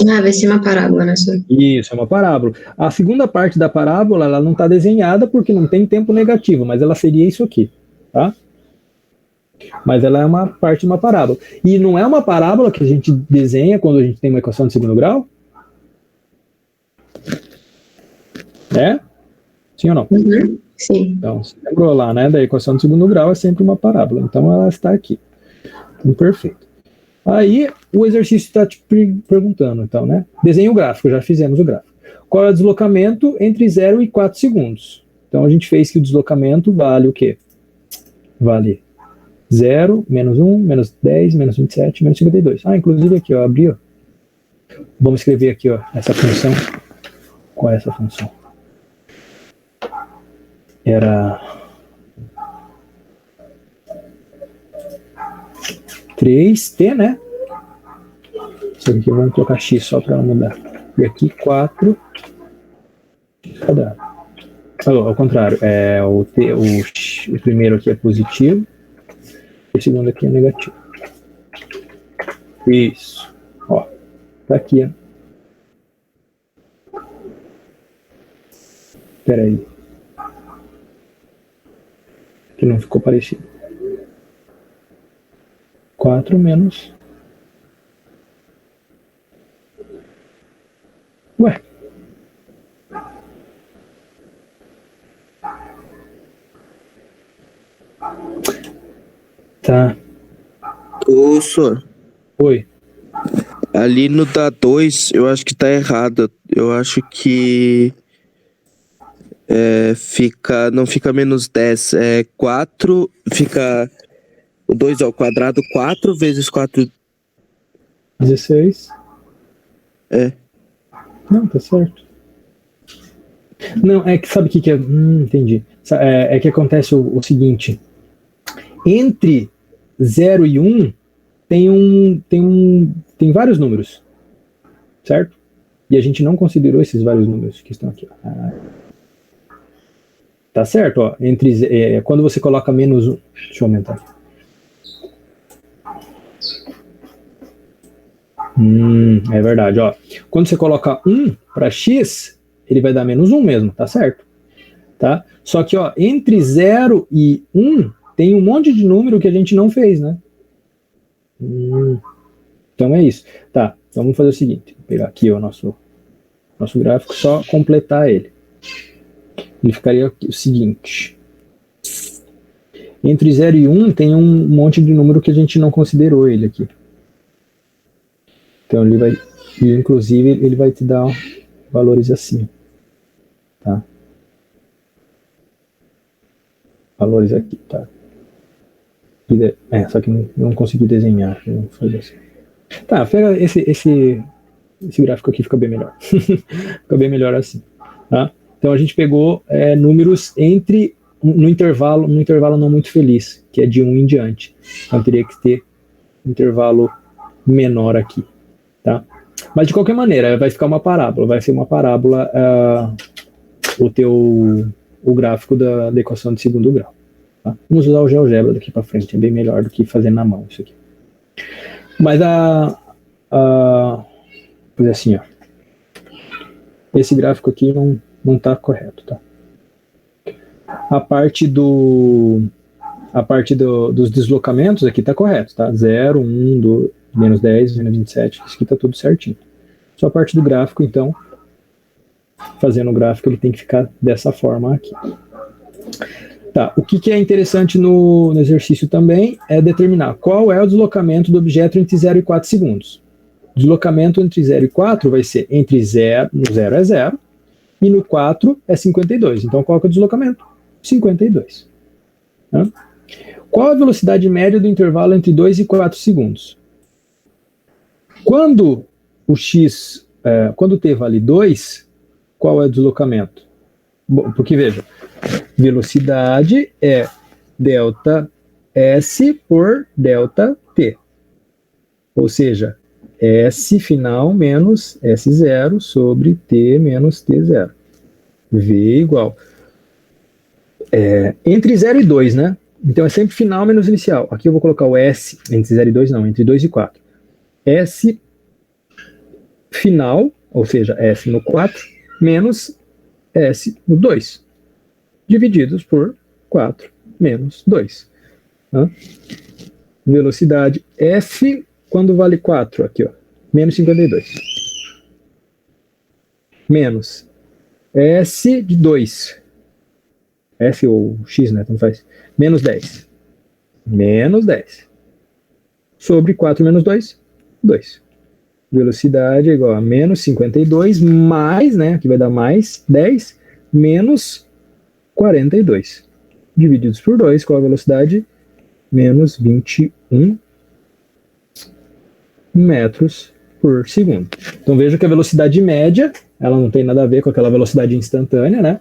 Vai ser uma parábola, né, senhor? Isso, é uma parábola. A segunda parte da parábola, ela não está desenhada porque não tem tempo negativo, mas ela seria isso aqui, tá? Mas ela é uma parte de uma parábola. E não é uma parábola que a gente desenha quando a gente tem uma equação de segundo grau? É? Sim ou não? Uhum, sim. Então, você lembrou lá, né? Da equação de segundo grau é sempre uma parábola. Então, ela está aqui. Então, perfeito. Aí, o exercício está te perguntando, então, né? Desenhe o gráfico, já fizemos o gráfico. Qual é o deslocamento entre 0 e 4 segundos? Então, a gente fez que o deslocamento vale o quê? Vale 0, menos 1, menos 10, menos 27, menos 52. Inclusive aqui, ó, abri, ó. Vamos escrever aqui, ó, essa função. Qual é essa função? Era 3t, né? Isso aqui vamos colocar x só para mudar. E aqui 4 quadrado. Ao contrário, o primeiro aqui é positivo, o segundo aqui é negativo. Isso. Ó, tá aqui, ó. Espera aí. Que não ficou parecido. 4 menos... Ué. Tá. Ô, senhor. Oi. Ali no da 2, eu acho que tá errado. Eu acho que não fica menos 10. 4, fica o 2 ao quadrado, 4 vezes 4. 16. Não, tá certo. Não, é que sabe o que é? Entendi. É que acontece o seguinte. Entre 0 e 1 tem vários números, certo? E a gente não considerou esses vários números que estão aqui. Tá certo, ó. Quando você coloca menos 1, deixa eu aumentar aqui. É verdade, ó. Quando você coloca 1 para x, ele vai dar menos 1 mesmo, tá certo? Tá? Só que, ó, entre 0 e 1 tem um monte de número que a gente não fez, né? Então é isso. Tá, então vamos fazer o seguinte. Vou pegar aqui o nosso gráfico, só completar ele. Ele ficaria aqui, o seguinte. Entre 0 e 1 tem um monte de número que a gente não considerou ele aqui. Então ele vai, inclusive, ele vai te dar valores assim. Tá? Valores aqui, tá? Só que não consegui desenhar. Vamos fazer assim. Tá, pega esse gráfico aqui, fica bem melhor. Fica bem melhor assim. Tá? Então a gente pegou números no intervalo não muito feliz, que é de 1 em diante. Então teria que ter um intervalo menor aqui. Tá? Mas de qualquer maneira, vai ficar uma parábola. Vai ser uma parábola o gráfico da equação de segundo grau. Tá? Vamos usar o GeoGebra daqui para frente, é bem melhor do que fazer na mão isso aqui. Mas vou fazer assim, ó. Esse gráfico aqui não está correto, tá? A parte dos deslocamentos aqui está correto, tá? 0, 1, 2, menos 10, menos 27, isso aqui está tudo certinho. Só a parte do gráfico, então, fazendo o gráfico, ele tem que ficar dessa forma aqui. Tá, o que é interessante no exercício também é determinar qual é o deslocamento do objeto entre 0 e 4 segundos. O deslocamento entre 0 e 4 vai ser entre 0, no 0 é 0, e no 4 é 52. Então, qual que é o deslocamento? 52. Tá? Qual a velocidade média do intervalo entre 2 e 4 segundos? Quando o x, quando t vale 2, qual é o deslocamento? Bom, porque veja, velocidade é delta S por delta T. Ou seja, S final menos S0 sobre T menos T0. V igual. Entre 0 e 2, né? Então é sempre final menos inicial. Aqui eu vou colocar o S, entre 0 e 2 não, entre 2 e 4. S final, ou seja, S no 4, menos S no 2, divididos por 4 menos 2. Tá? Velocidade F, quando vale 4, aqui, ó, menos 52. Menos S de 2. S ou X, né, tanto faz. Menos 10. Menos 10. Sobre 4 menos 2, 2. Velocidade é igual a menos 52 mais, né, aqui vai dar mais 10, menos 42. Divididos por 2, qual a velocidade? Menos 21 metros por segundo. Então veja que a velocidade média, ela não tem nada a ver com aquela velocidade instantânea, né?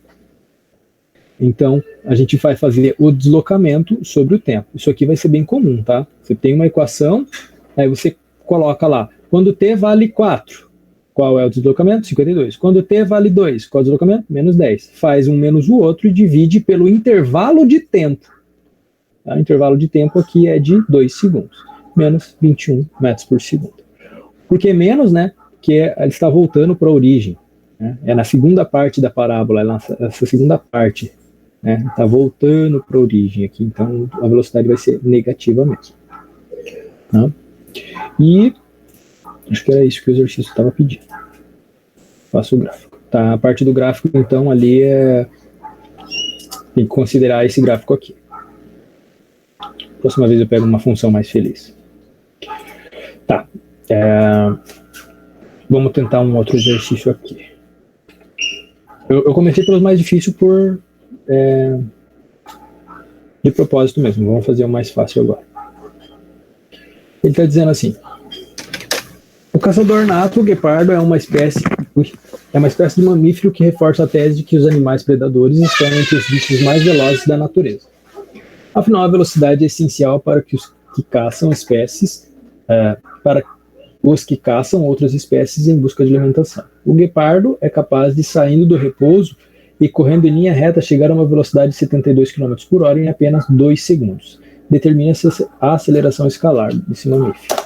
Então a gente vai fazer o deslocamento sobre o tempo. Isso aqui vai ser bem comum, tá? Você tem uma equação, aí você coloca lá, quando t vale 4, qual é o deslocamento? 52. Quando t vale 2, qual é o deslocamento? Menos 10. Faz um menos o outro e divide pelo intervalo de tempo. Tá? O intervalo de tempo aqui é de 2 segundos. Menos 21 metros por segundo. Por que menos, né? Porque ele está voltando para a origem. Né? É na segunda parte da parábola, essa segunda parte. Né? Está voltando para a origem aqui, então a velocidade vai ser negativa mesmo. Tá? E acho que era isso que o exercício estava pedindo. Faço o gráfico. Tá, a parte do gráfico, então, ali tem que considerar esse gráfico aqui. Próxima vez eu pego uma função mais feliz. Tá. Vamos tentar um outro exercício aqui. Eu comecei pelos mais difíceis de propósito mesmo. Vamos fazer o mais fácil agora. Ele está dizendo assim: o caçador nato, o guepardo, é uma espécie de mamífero que reforça a tese de que os animais predadores estão entre os bichos mais velozes da natureza. Afinal, a velocidade é essencial para que os que caçam outras espécies em busca de alimentação. O guepardo é capaz de, saindo do repouso e correndo em linha reta, chegar a uma velocidade de 72 km por hora em apenas 2 segundos. Determina a aceleração escalar desse mamífero.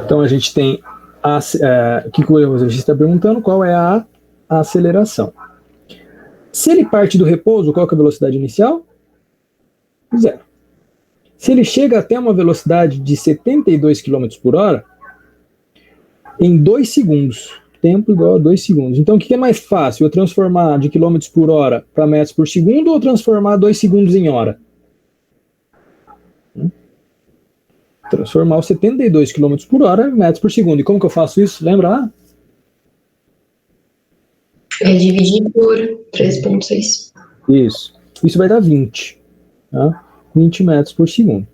Então a gente tem o que o exercício está perguntando, qual é a aceleração. Se ele parte do repouso, qual que é a velocidade inicial? 0. Se ele chega até uma velocidade de 72 km por hora, em 2 segundos, tempo igual a 2 segundos. Então, o que é mais fácil? Eu transformar de km por hora para metros por segundo ou transformar 2 segundos em hora? Transformar os 72 km por hora em metros por segundo. E como que eu faço isso? Lembra lá? Dividir por 3,6. Isso. Isso vai dar 20. Tá? 20 metros por segundo.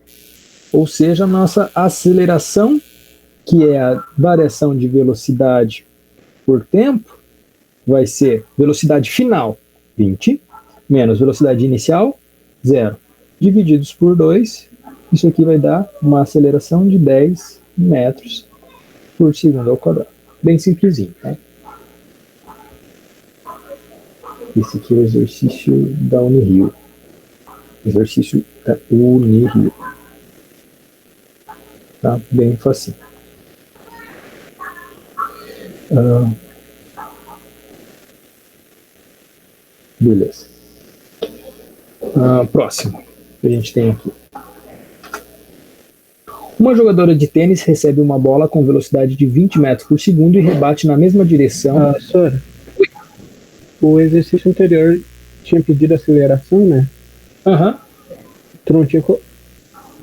Ou seja, a nossa aceleração, que é a variação de velocidade por tempo, vai ser velocidade final, 20, menos velocidade inicial, 0. Divididos por 2, isso aqui vai dar uma aceleração de 10 metros por segundo ao quadrado. Bem simplesinho, tá? Esse aqui é o exercício da Unirio. Exercício da Unirio. Tá? Bem facinho. Beleza. Próximo que a gente tem aqui. Uma jogadora de tênis recebe uma bola com velocidade de 20 metros por segundo e rebate na mesma direção. Sora, o exercício anterior tinha pedido aceleração, né? Aham. Tu não tinha.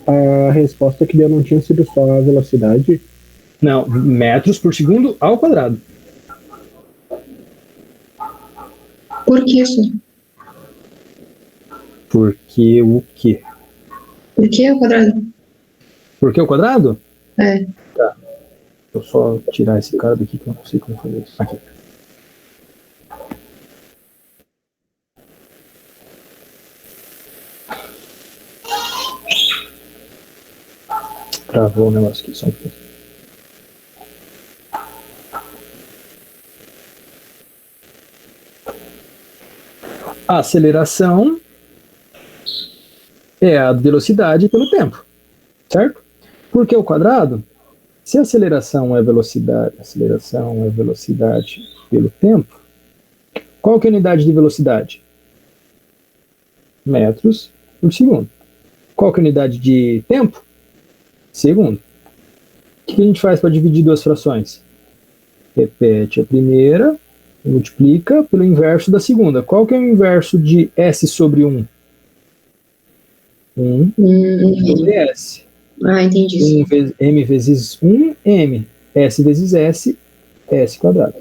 A resposta que deu não tinha sido só a velocidade? Não, metros por segundo ao quadrado. Por que isso? Porque o quê? Por que ao quadrado? Por que o quadrado? É. Tá. Vou só tirar esse cara daqui que eu não sei como fazer isso. Aqui. Travou o negócio aqui, só um pouco. A aceleração é a velocidade pelo tempo, certo? Por que o quadrado? Se a aceleração é velocidade pelo tempo, qual que é a unidade de velocidade? Metros por segundo. Qual que é a unidade de tempo? Segundo. O que a gente faz para dividir duas frações? Repete a primeira, multiplica pelo inverso da segunda. Qual que é o inverso de S sobre 1? 1 sobre S. Entendi. M vezes 1, M. S vezes S, S quadrado.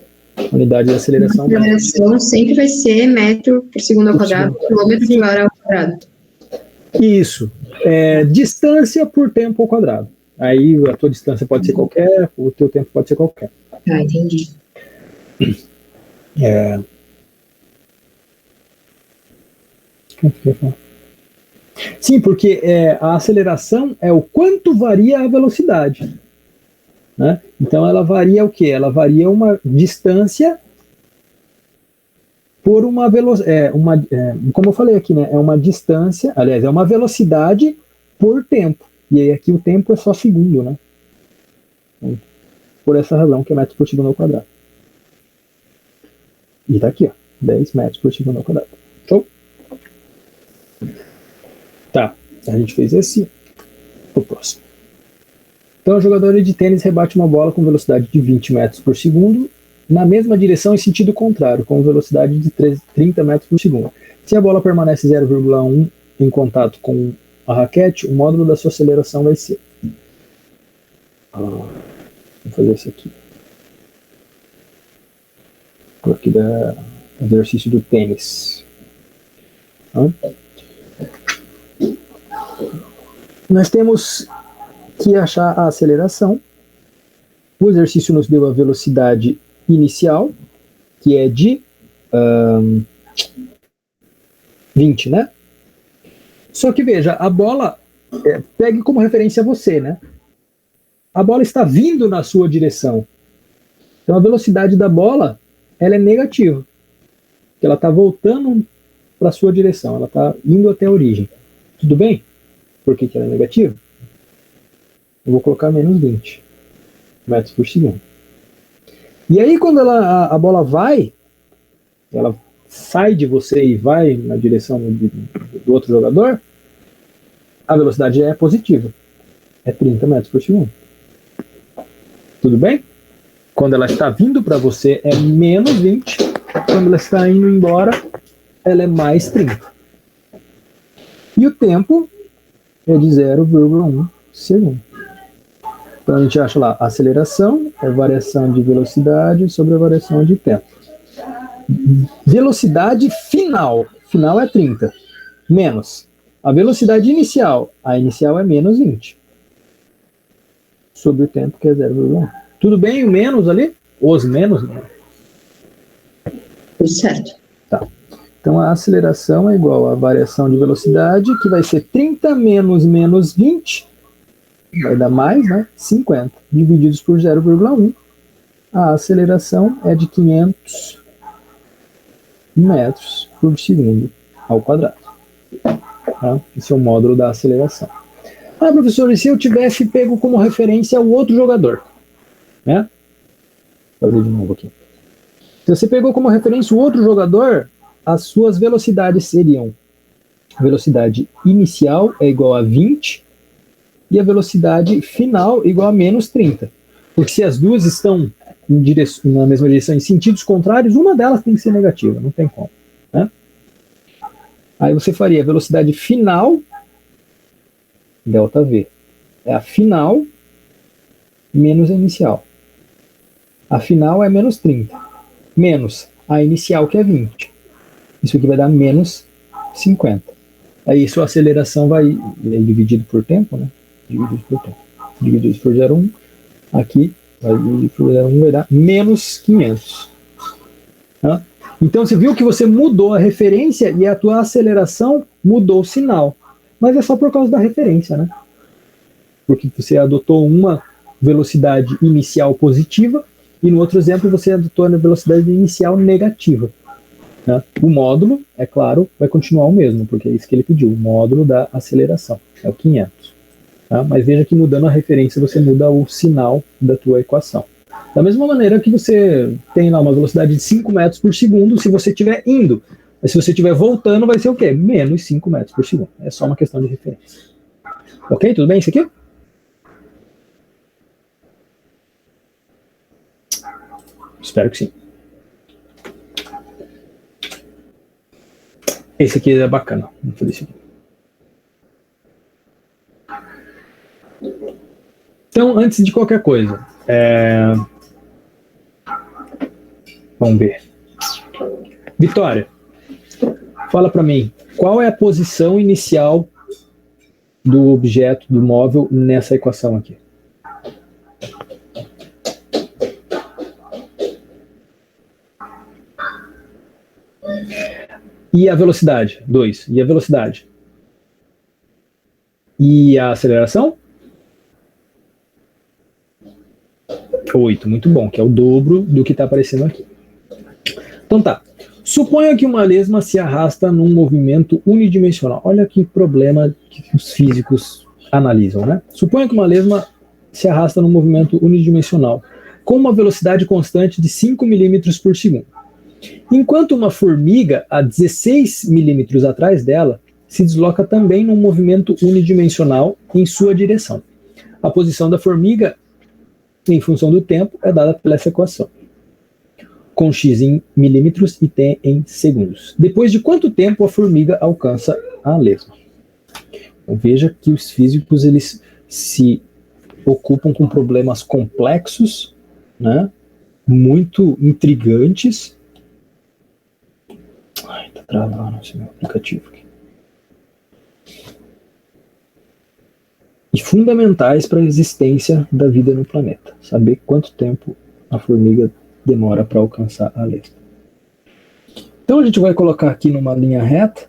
Unidade de aceleração. A aceleração sempre vai ser metro por segundo ao quadrado, quilômetro de hora ao quadrado. Isso. Distância por tempo ao quadrado. Aí a tua distância pode ser qualquer, o teu tempo pode ser qualquer. Entendi. Sim, porque a aceleração é o quanto varia a velocidade. Né? Então ela varia o quê? Ela varia uma distância por uma velocidade. Como eu falei aqui, né? É uma distância, aliás, é uma velocidade por tempo. E aí aqui o tempo é só segundo, né? Então, por essa razão que é metros por segundo ao quadrado. E tá aqui, ó, 10 metros por segundo ao quadrado. Show? Tá, a gente fez esse. O próximo. Então, a jogadora de tênis rebate uma bola com velocidade de 20 metros por segundo na mesma direção em sentido contrário, com velocidade de 30 metros por segundo. Se a bola permanece 0,1 em contato com a raquete, o módulo da sua aceleração vai ser. Vou fazer isso aqui. Aqui do exercício do tênis. Nós temos que achar a aceleração. O exercício nos deu a velocidade inicial, que é de 20, né? Só que veja, a bola, pegue como referência você, né? A bola está vindo na sua direção. Então a velocidade da bola, ela é negativa. Porque ela está voltando para a sua direção, ela está indo até a origem. Tudo bem? Por que ela é negativa? Eu vou colocar menos 20 metros por segundo. E aí quando a bola vai, ela sai de você e vai na direção do outro jogador, a velocidade é positiva. É 30 metros por segundo. Tudo bem? Quando ela está vindo para você é menos 20. Quando ela está indo embora, ela é mais 30. E o tempo é de 0,1 segundo. Então a gente acha lá, a aceleração é variação de velocidade sobre a variação de tempo. Velocidade final. Final é 30. Menos. A velocidade inicial. A inicial é menos 20. Sobre o tempo que é 0,1. Tudo bem o menos ali? Os menos? Né? Tudo certo. Tá. Então a aceleração é igual à variação de velocidade, que vai ser 30 menos 20, vai dar mais, né? 50, divididos por 0,1. A aceleração é de 500 metros por segundo ao quadrado. Tá? Esse é o módulo da aceleração. Ah, professor, e se eu tivesse pego como referência o outro jogador? Né? Vou abrir de novo aqui. Se você pegou como referência o outro jogador, as suas velocidades seriam: a velocidade inicial é igual a 20 e a velocidade final igual a menos 30. Porque se as duas estão na mesma direção em sentidos contrários, uma delas tem que ser negativa, não tem como. Né? Aí você faria a velocidade final, ΔV, é a final menos a inicial. A final é menos 30, menos a inicial, que é 20. Isso aqui vai dar menos 50. Aí sua aceleração vai dividido por tempo, né? Dividido por tempo. Dividido por 0,1. Aqui, vai dividido por 0,1, vai dar menos 500. Tá? Então você viu que você mudou a referência e a tua aceleração mudou o sinal. Mas é só por causa da referência, né? Porque você adotou uma velocidade inicial positiva e no outro exemplo você adotou a velocidade inicial negativa. Né? O módulo, é claro, vai continuar o mesmo, porque é isso que ele pediu, o módulo da aceleração, é o 500. Tá? Mas veja que mudando a referência você muda o sinal da tua equação. Da mesma maneira que você tem lá uma velocidade de 5 metros por segundo se você estiver indo. Mas se você estiver voltando, vai ser o quê? Menos 5 metros por segundo. É só uma questão de referência. Ok? Tudo bem isso aqui? Espero que sim. Esse aqui é bacana. Vamos fazer isso aqui. Então, antes de qualquer coisa, vamos ver. Vitória, fala para mim, qual é a posição inicial do objeto, do móvel, nessa equação aqui? E a velocidade? 2. E a velocidade? E a aceleração? 8. Muito bom, que é o dobro do que está aparecendo aqui. Então tá. Suponha que uma lesma se arrasta num movimento unidimensional. Olha que problema que os físicos analisam, né? Suponha que uma lesma se arrasta num movimento unidimensional com uma velocidade constante de 5 milímetros por segundo. Enquanto uma formiga, a 16 milímetros atrás dela, se desloca também num movimento unidimensional em sua direção. A posição da formiga, em função do tempo, é dada pela essa equação, com x em milímetros e t em segundos. Depois de quanto tempo a formiga alcança a lesma? Então, veja que os físicos eles se ocupam com problemas complexos, né, muito intrigantes. Ai, tá travando esse meu aplicativo aqui. E fundamentais para a existência da vida no planeta. Saber quanto tempo a formiga demora para alcançar a lesma. Então a gente vai colocar aqui numa linha reta,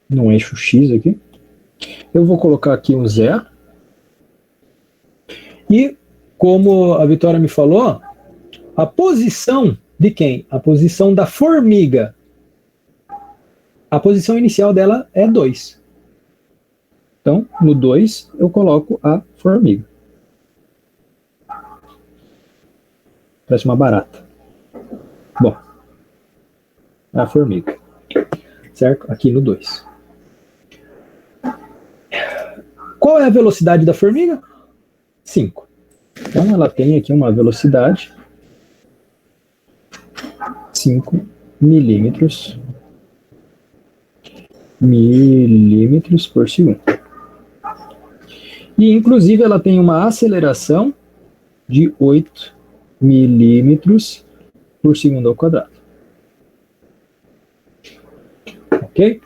num eixo X aqui. Eu vou colocar aqui um zero. E, como a Vitória me falou, a posição de quem? A posição da formiga. A posição inicial dela é 2. Então, no 2, eu coloco a formiga. Parece uma barata. Bom, é a formiga. Certo? Aqui no 2. Qual é a velocidade da formiga? 5. Então ela tem aqui uma velocidade 5 milímetros por segundo. E inclusive ela tem uma aceleração de 8 milímetros por segundo ao quadrado. Ok?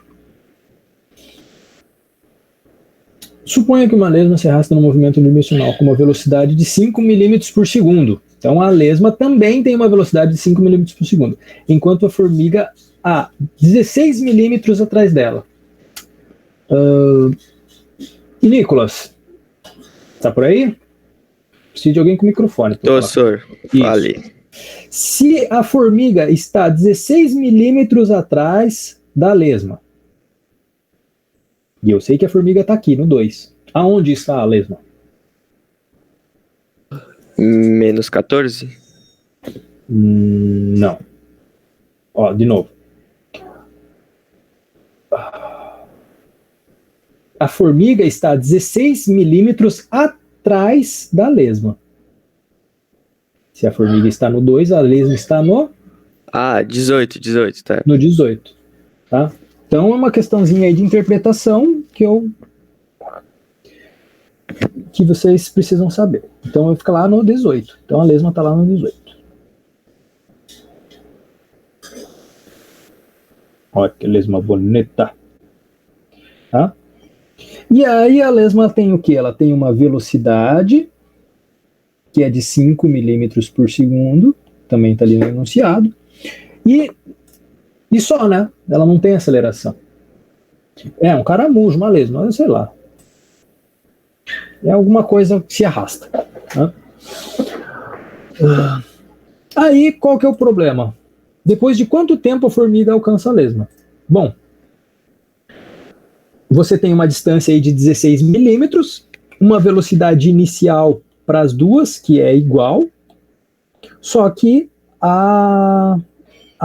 Suponha que uma lesma se arrasta no movimento dimensional com uma velocidade de 5 milímetros por segundo. Então a lesma também tem uma velocidade de 5 milímetros por segundo, enquanto a formiga a 16 milímetros atrás dela. Nicolas, tá por aí? Preciso de alguém com microfone. Tô, senhor. Fale. Se a formiga está 16 milímetros atrás da lesma, e eu sei que a formiga está aqui no 2, aonde está a lesma? Menos 14? Não. Ó, de novo. A formiga está 16 milímetros atrás da lesma. Se a formiga está no 2, a lesma está no... 18, tá. No 18, tá? Então é uma questãozinha aí de interpretação que vocês precisam saber. Então eu fico lá no 18. Então a lesma está lá no 18. Olha que lesma bonita. Tá? E aí a lesma tem o que? Ela tem uma velocidade que é de 5 milímetros por segundo. Também está ali no enunciado. E só, né? Ela não tem aceleração. É um caramujo, uma lesma, sei lá. É alguma coisa que se arrasta. Né? Aí, qual que é o problema? Depois de quanto tempo a formiga alcança a lesma? Bom, você tem uma distância aí de 16 milímetros, uma velocidade inicial para as duas, que é igual, só que a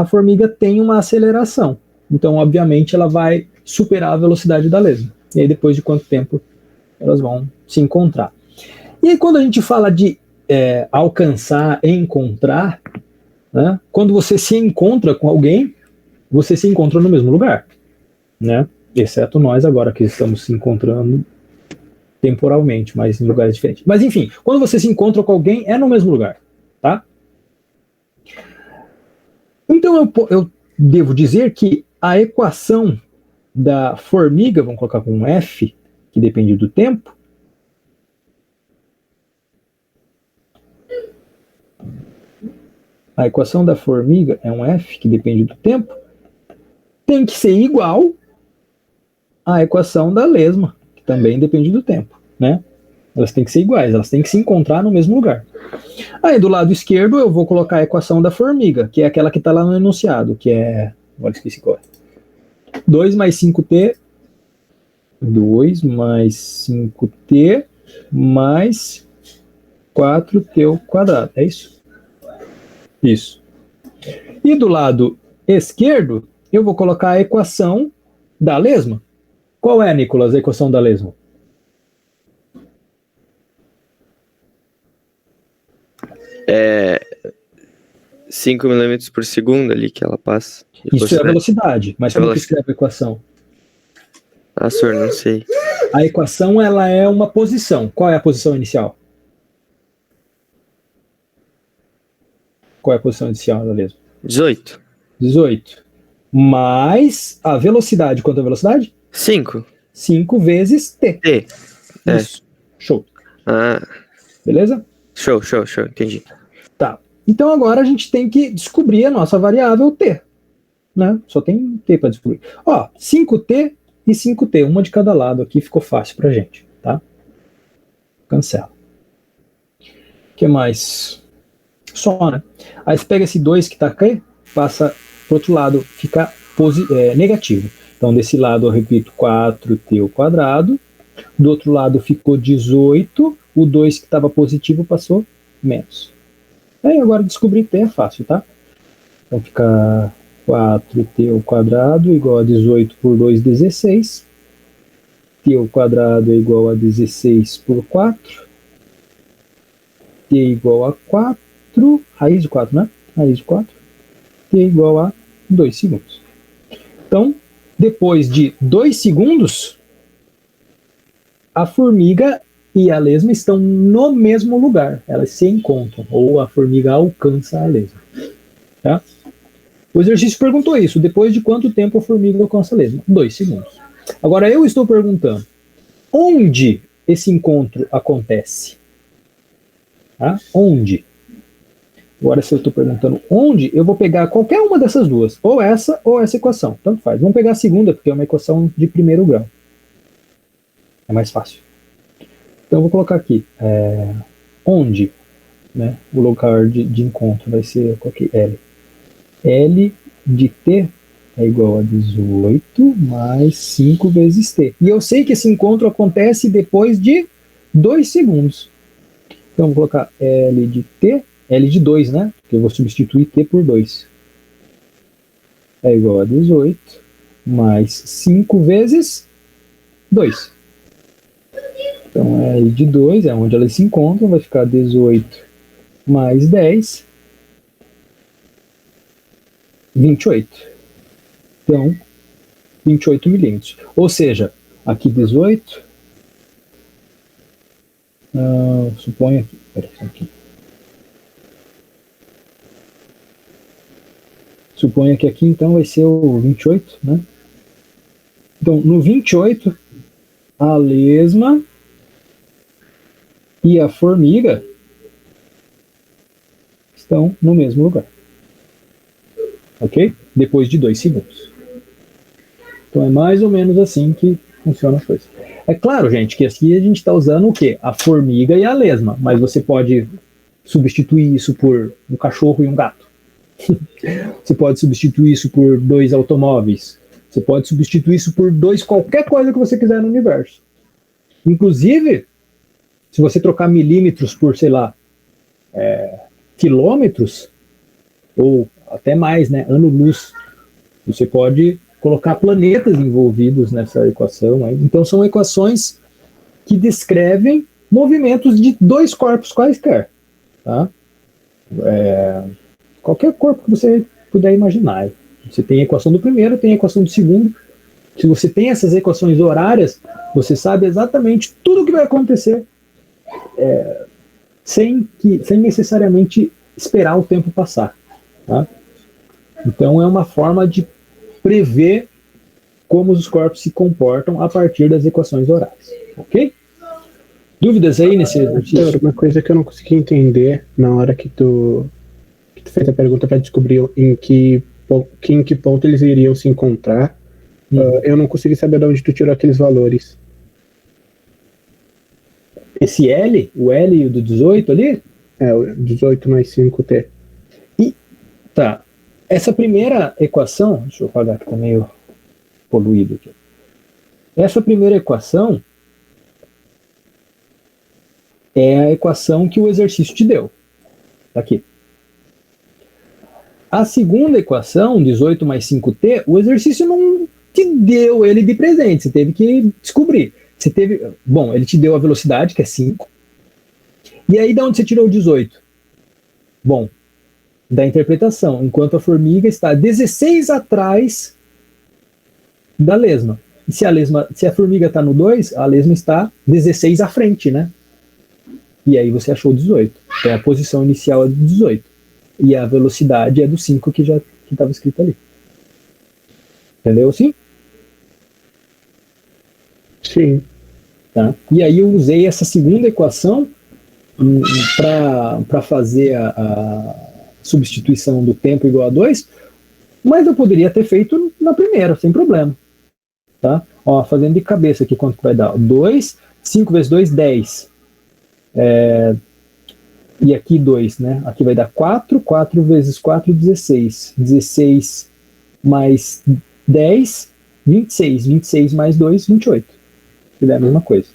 formiga tem uma aceleração. Então, obviamente, ela vai superar a velocidade da lesma. E aí, depois de quanto tempo elas vão se encontrar. E aí, quando a gente fala de alcançar, encontrar, né, quando você se encontra com alguém, você se encontra no mesmo lugar, né? Exceto nós agora que estamos se encontrando temporalmente, mas em lugares diferentes. Mas enfim, quando você se encontra com alguém, é no mesmo lugar, tá? Então eu devo dizer que a equação da formiga, vamos colocar com um F, que depende do tempo, a equação da formiga é um F, que depende do tempo, tem que ser igual à equação da lesma, que também depende do tempo, né? Elas têm que ser iguais, elas têm que se encontrar no mesmo lugar. Aí do lado esquerdo eu vou colocar a equação da formiga, que é aquela que está lá no enunciado, que é... Agora esqueci qual é. 2 mais 5t, 2 mais 5t mais 4t ao quadrado, é isso? Isso. E do lado esquerdo, eu vou colocar a equação da lesma. Qual é, Nicolas, a equação da lesma? É 5 milímetros por segundo ali que ela passa. Isso é a velocidade, mas como que escreve a equação? Senhor, não sei. A equação, ela é uma posição. Qual é a posição inicial? Qual é a posição inicial da lesma? 18. 18. Mais a velocidade. Quanto é a velocidade? 5. 5 vezes t. T. Isso. Show. Ah. Beleza? Show. Entendi. Tá. Então agora a gente tem que descobrir a nossa variável t. Né? Só tem t para descobrir. Ó, 5t e 5t. Uma de cada lado aqui ficou fácil pra gente. Tá? Cancela. O que mais? Só, né? Aí você pega esse 2 que tá aqui, passa pro outro lado, fica negativo. Então desse lado eu repito 4t ao quadrado, do outro lado ficou 18, o 2 que estava positivo passou menos. Aí agora descobrir t é fácil, tá? Então fica 4t ao quadrado igual a 18 por 2, 16. T ao quadrado é igual a 16 por 4. T igual a 4. Raiz de 4, né? Raiz de 4. T igual a 2 segundos. Então, depois de 2 segundos, a formiga e a lesma estão no mesmo lugar. Elas se encontram, ou a formiga alcança a lesma. Tá? O exercício perguntou isso. Depois de quanto tempo a formiga alcança a lesma? 2 segundos. Agora eu estou perguntando, onde esse encontro acontece? Tá? Onde? Agora, se eu estou perguntando onde, eu vou pegar qualquer uma dessas duas. Ou essa equação. Tanto faz. Vamos pegar a segunda, porque é uma equação de primeiro grau. É mais fácil. Então eu vou colocar aqui. Onde, né, o lugar de encontro vai ser aqui, L. L de T é igual a 18 mais 5 vezes T. E eu sei que esse encontro acontece depois de 2 segundos. Então eu vou colocar L de T, L de 2, né? Porque eu vou substituir T por 2. É igual a 18 mais 5 vezes 2. Então L de 2 é onde elas se encontram, vai ficar 18 mais 10, 28. Então, 28 milímetros. Ou seja, aqui 18, suponho aqui, aqui. Suponha que aqui então vai ser o 28, né? Então, no 28, a lesma e a formiga estão no mesmo lugar. Ok? Depois de 2 segundos. Então é mais ou menos assim que funciona a coisa. É claro, gente, que aqui a gente está usando o quê? A formiga e a lesma, mas você pode substituir isso por um cachorro e um gato. Você pode substituir isso por 2 automóveis. Você pode substituir isso por 2 qualquer coisa que você quiser no universo. Inclusive, se você trocar milímetros por, sei lá, quilômetros, ou até mais, né, ano-luz, você pode colocar planetas envolvidos nessa equação. Então são equações que descrevem movimentos de 2 corpos quaisquer. Tá? Qualquer corpo que você puder imaginar. Você tem a equação do primeiro, tem a equação do segundo. Se você tem essas equações horárias, você sabe exatamente tudo o que vai acontecer sem necessariamente esperar o tempo passar. Tá? Então é uma forma de prever como os corpos se comportam a partir das equações horárias. Ok? Dúvidas aí nesse exercício? Uma coisa que eu não consegui entender na hora que tu fez a pergunta para descobrir em que ponto eles iriam se encontrar, eu não consegui saber de onde tu tirou aqueles valores. Esse L, o L do 18 ali? O 18 mais 5T. Tá. Essa primeira equação, deixa eu apagar que tá meio poluído aqui. Essa primeira equação é a equação que o exercício te deu. Tá aqui. A segunda equação, 18 mais 5t, o exercício não te deu ele de presente, você teve que descobrir. Bom, ele te deu a velocidade, que é 5. E aí, de onde você tirou o 18? Bom, da interpretação, enquanto a formiga está 16 atrás da lesma. E se a formiga está no 2, a lesma está 16 à frente, né? E aí você achou 18. Então a posição inicial é do 18. E a velocidade é do 5 que estava escrito ali. Entendeu assim? Sim. Tá? E aí eu usei essa segunda equação para fazer a substituição do tempo igual a 2, mas eu poderia ter feito na primeira, sem problema. Tá? Ó, fazendo de cabeça aqui quanto que vai dar. 2, 5 vezes 2, 10. E aqui 2, né? Aqui vai dar 4, 4 vezes 4, 16. 16 mais 10, 26. 26 mais 2, 28. Que dá a mesma coisa.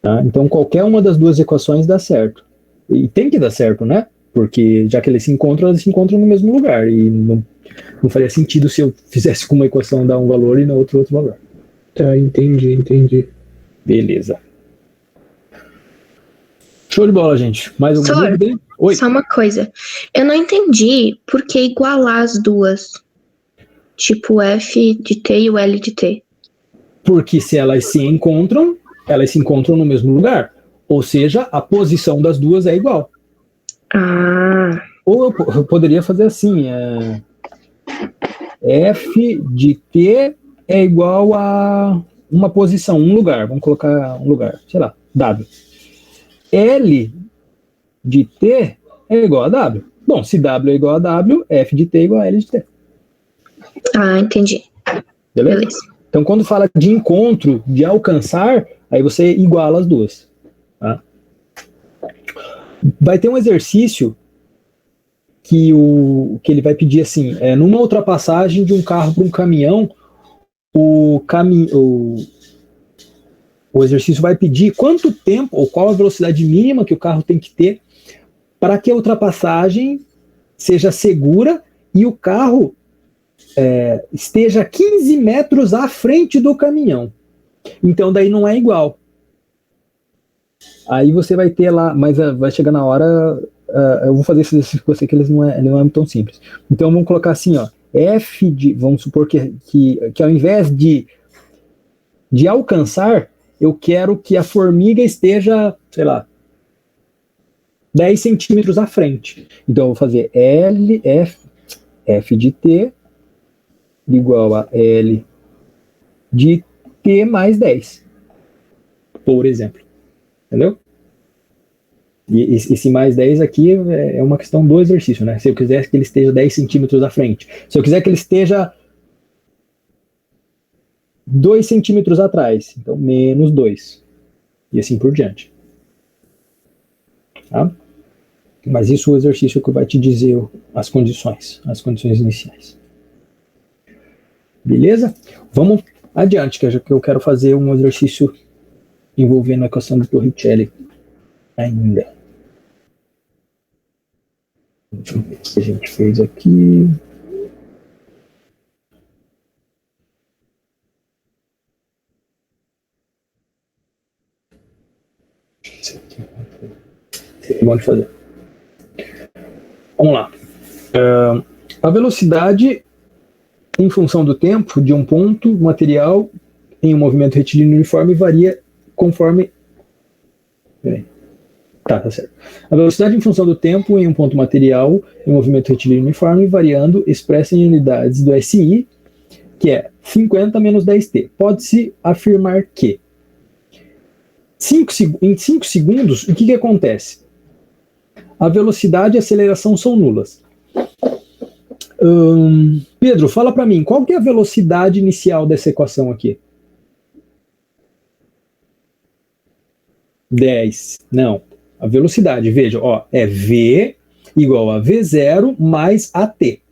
Tá? Então qualquer uma das duas equações dá certo. E tem que dar certo, né? Porque já que eles se encontram no mesmo lugar. E não faria sentido se eu fizesse com uma equação dar um valor e na outra outro valor. Tá, entendi. Beleza. Show de bola, gente. Mais um Sor, dúvida? Oi. só uma coisa. Eu não entendi por que igualar as duas. Tipo o F de T e o L de T. Porque se elas se encontram no mesmo lugar. Ou seja, a posição das duas é igual. Ah, Ou eu poderia fazer assim, F de T é igual a uma posição, um lugar. Vamos colocar um lugar, sei lá, W. L de T é igual a W. Bom, se W é igual a W, F de T é igual a L de T. entendi. Beleza? Então, quando fala de encontro, de alcançar, aí você iguala as duas. Tá? Vai ter um exercício que ele vai pedir assim, numa ultrapassagem de um carro para um caminhão, o exercício vai pedir quanto tempo, ou qual a velocidade mínima que o carro tem que ter para que a ultrapassagem seja segura e o carro esteja 15 metros à frente do caminhão. Então, daí não é igual. Aí você vai ter lá, mas vai chegar na hora, eu vou fazer esse exercício com você, que ele não é tão simples. Então, vamos colocar assim, ó, vamos supor que ao invés de alcançar, eu quero que a formiga esteja, sei lá, 10 centímetros à frente. Então, eu vou fazer F de T igual a L de T mais 10, por exemplo. Entendeu? E esse mais 10 aqui é uma questão do exercício, né? Se eu quiser que ele esteja 10 centímetros à frente. Se eu quiser que ele esteja 2 centímetros atrás, então menos 2. E assim por diante. Tá? Mas isso é o exercício que vai te dizer as condições iniciais. Beleza? Vamos adiante, que eu quero fazer um exercício envolvendo a equação do Torricelli ainda. Deixa eu ver o que a gente fez aqui. Isso é bom de fazer. Vamos lá. A velocidade em função do tempo de um ponto material em um movimento retilíneo uniforme varia conforme... Tá certo. A velocidade em função do tempo em um ponto material em um movimento retilíneo uniforme variando expressa em unidades do SI, que é 50 menos 10t. Pode-se afirmar que em 5 segundos, o que acontece? A velocidade e a aceleração são nulas. Pedro, fala para mim, qual que é a velocidade inicial dessa equação aqui? 10. Não. A velocidade, veja, ó, é V igual a V0 mais AT.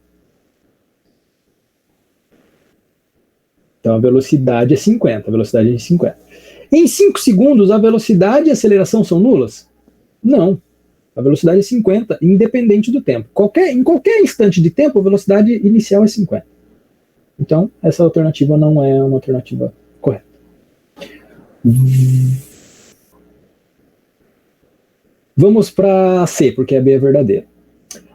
Então a velocidade é 50. A velocidade é 50. Em 5 segundos, a velocidade e a aceleração são nulas? Não. A velocidade é 50, independente do tempo. Em qualquer instante de tempo, a velocidade inicial é 50. Então, essa alternativa não é uma alternativa correta. Vamos para C, porque a B é verdadeira.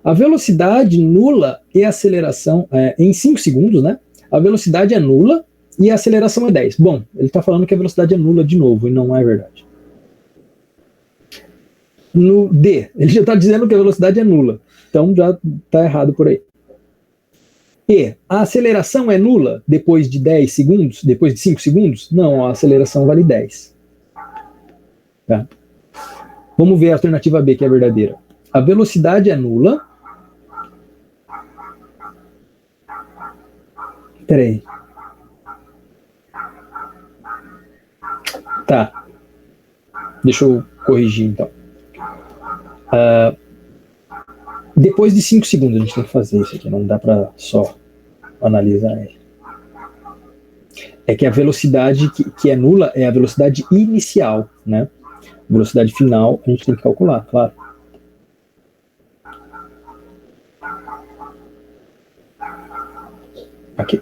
A velocidade nula e a aceleração, em 5 segundos, né? A velocidade é nula e a aceleração é 10. Bom, ele está falando que a velocidade é nula de novo, e não é verdade. No D, ele já está dizendo que a velocidade é nula. Então já está errado por aí. E, a aceleração é nula depois de 10 segundos? Depois de 5 segundos? Não, a aceleração vale 10. Tá? Vamos ver a alternativa B, que é a verdadeira. A velocidade é nula. Peraí. Tá. Deixa eu corrigir, então. Depois de 5 segundos a gente tem que fazer isso aqui, não dá para só analisar ele. É que a velocidade que é nula é a velocidade inicial, né? A velocidade final a gente tem que calcular, claro. Aqui.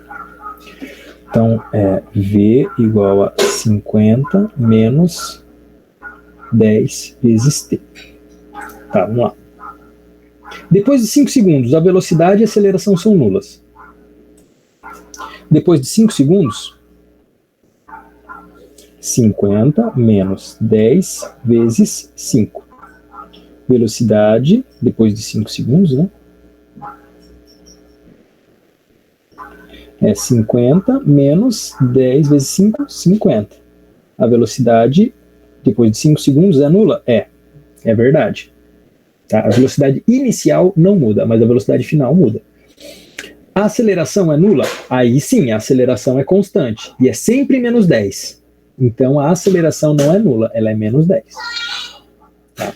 Então, V igual a 50 menos 10 vezes T. Tá, vamos lá. Depois de 5 segundos, a velocidade e a aceleração são nulas. Depois de 5 segundos, 50 menos 10 vezes 5. Velocidade, depois de 5 segundos, né? É 50 menos 10 vezes 5, 50. A velocidade, depois de 5 segundos, é nula? É verdade. Tá? A velocidade inicial não muda, mas a velocidade final muda. A aceleração é nula? Aí sim, a aceleração é constante. E é sempre menos 10. Então a aceleração não é nula, ela é menos 10. Tá?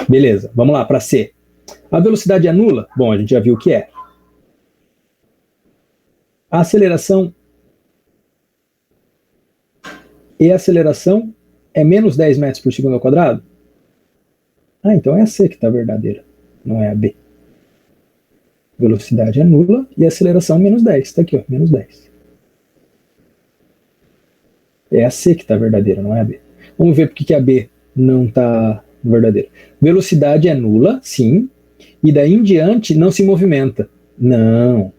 Beleza, vamos lá para C. A velocidade é nula? Bom, a gente já viu o que é. A aceleração e a aceleração é menos 10 metros por segundo ao quadrado? Ah, então é a C que está verdadeira, não é a B. Velocidade é nula e a aceleração menos 10. Está aqui, ó, menos 10. É a C que está verdadeira, não é a B. Vamos ver por que a B não está verdadeira. Velocidade é nula, sim, e daí em diante não se movimenta. Não.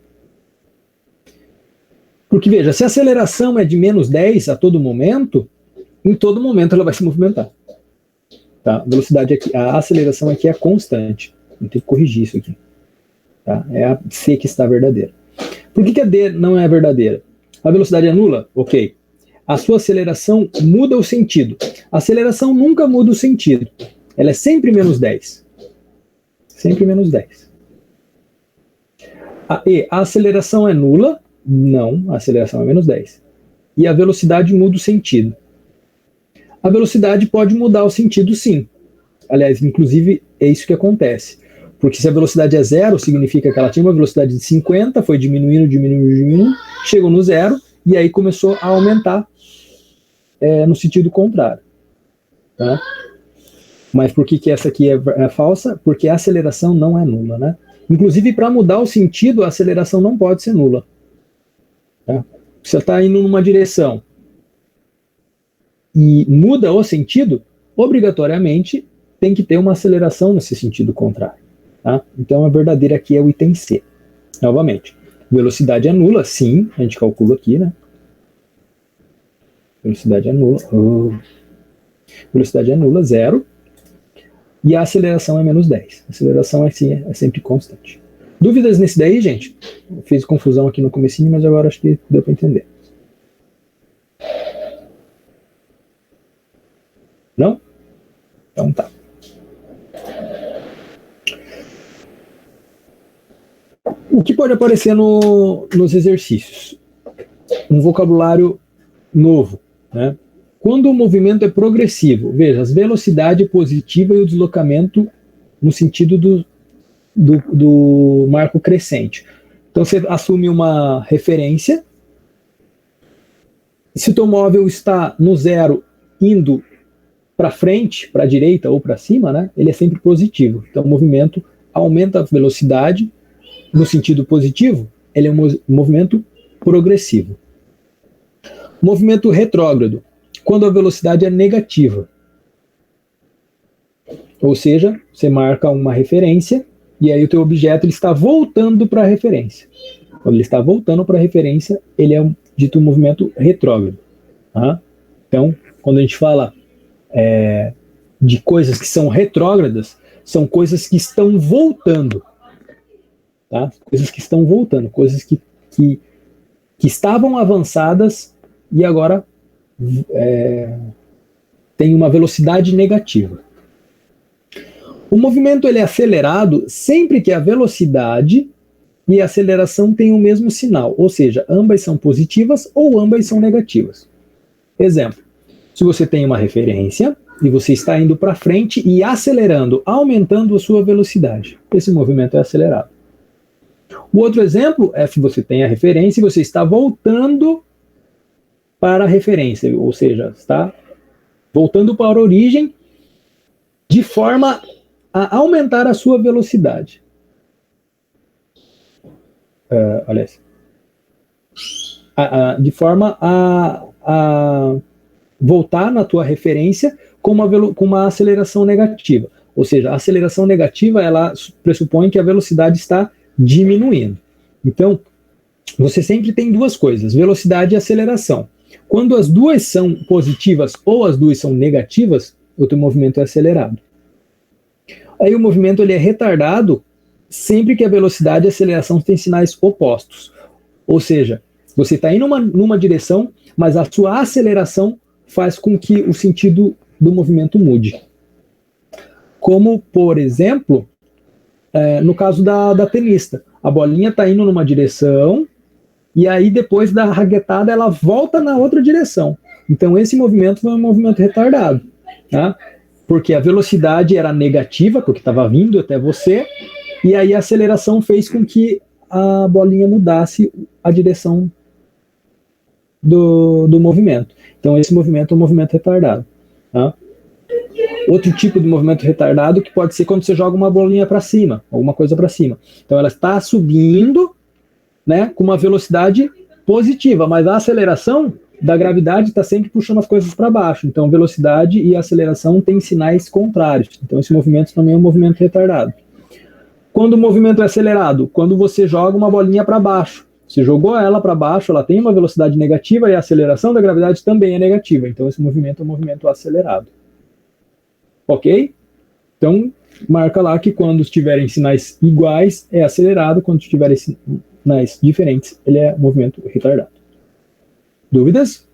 Porque, veja, se a aceleração é de menos 10 a todo momento, em todo momento ela vai se movimentar. Tá? A velocidade aqui, a aceleração aqui é constante. Vou ter que corrigir isso aqui. Tá? É a C que está verdadeira. Por que a D não é verdadeira? A velocidade é nula? Ok. A sua aceleração muda o sentido. A aceleração nunca muda o sentido. Ela é sempre menos 10. Sempre menos 10. A aceleração é nula? Não, a aceleração é menos 10. E a velocidade muda o sentido. A velocidade pode mudar o sentido, sim. Aliás, inclusive, é isso que acontece. Porque se a velocidade é zero, significa que ela tinha uma velocidade de 50, foi diminuindo, chegou no zero, e aí começou a aumentar no sentido contrário. Tá? Mas por que essa aqui é falsa? Porque a aceleração não é nula, né? Inclusive, para mudar o sentido, a aceleração não pode ser nula. Tá? Você está indo numa direção e muda o sentido, obrigatoriamente tem que ter uma aceleração nesse sentido contrário. Tá? Então a verdadeira aqui é o item C. Novamente, velocidade é nula, sim, a gente calcula aqui, né? Velocidade é nula. Velocidade é nula, zero. E a aceleração é menos 10. A aceleração é sempre constante. Dúvidas nesse daí, gente? Eu fiz confusão aqui no comecinho, mas agora acho que deu para entender. Não? Então tá. O que pode aparecer nos exercícios? Um vocabulário novo, né? Quando o movimento é progressivo, veja, a velocidade positiva e o deslocamento no sentido do marco crescente. Então você assume uma referência. Se o teu móvel está no zero indo para frente, para a direita ou para cima, né, ele é sempre positivo. Então o movimento aumenta a velocidade no sentido positivo, ele é um movimento progressivo. Movimento retrógrado, quando a velocidade é negativa. Ou seja, você marca uma referência e aí o teu objeto ele está voltando para a referência. Quando ele está voltando para a referência, ele é um dito movimento retrógrado. Tá? Então, quando a gente fala de coisas que são retrógradas, são coisas que estão voltando. Tá? Coisas que estão voltando, coisas que estavam avançadas e agora tem uma velocidade negativa. O movimento ele é acelerado sempre que a velocidade e a aceleração têm o mesmo sinal, ou seja, ambas são positivas ou ambas são negativas. Exemplo, se você tem uma referência e você está indo para frente e acelerando, aumentando a sua velocidade, esse movimento é acelerado. O outro exemplo é se você tem a referência e você está voltando para a referência, ou seja, está voltando para a origem de forma a aumentar a sua velocidade. aliás, de forma a voltar na tua referência com uma aceleração negativa. Ou seja, a aceleração negativa, ela pressupõe que a velocidade está diminuindo. Então, você sempre tem duas coisas, velocidade e aceleração. Quando as duas são positivas ou as duas são negativas, o teu movimento é acelerado. Aí o movimento ele é retardado sempre que a velocidade e a aceleração têm sinais opostos. Ou seja, você está indo numa direção, mas a sua aceleração faz com que o sentido do movimento mude. Como, por exemplo, no caso da tenista. A bolinha está indo numa direção, e aí depois da raquetada ela volta na outra direção. Então esse movimento foi um movimento retardado, tá? Porque a velocidade era negativa, porque estava vindo até você, e aí a aceleração fez com que a bolinha mudasse a direção do movimento. Então esse movimento é um movimento retardado, tá? Outro tipo de movimento retardado que pode ser quando você joga uma bolinha para cima, alguma coisa para cima. Então ela está subindo, né, com uma velocidade positiva, mas a aceleração da gravidade está sempre puxando as coisas para baixo. Então velocidade e aceleração têm sinais contrários. Então esse movimento também é um movimento retardado. Quando o movimento é acelerado? Quando você joga uma bolinha para baixo. Você jogou ela para baixo, ela tem uma velocidade negativa e a aceleração da gravidade também é negativa. Então esse movimento é um movimento acelerado. Ok? Então, marca lá que quando estiverem sinais iguais, é acelerado. Quando estiverem sinais diferentes, ele é movimento retardado. Dúvidas?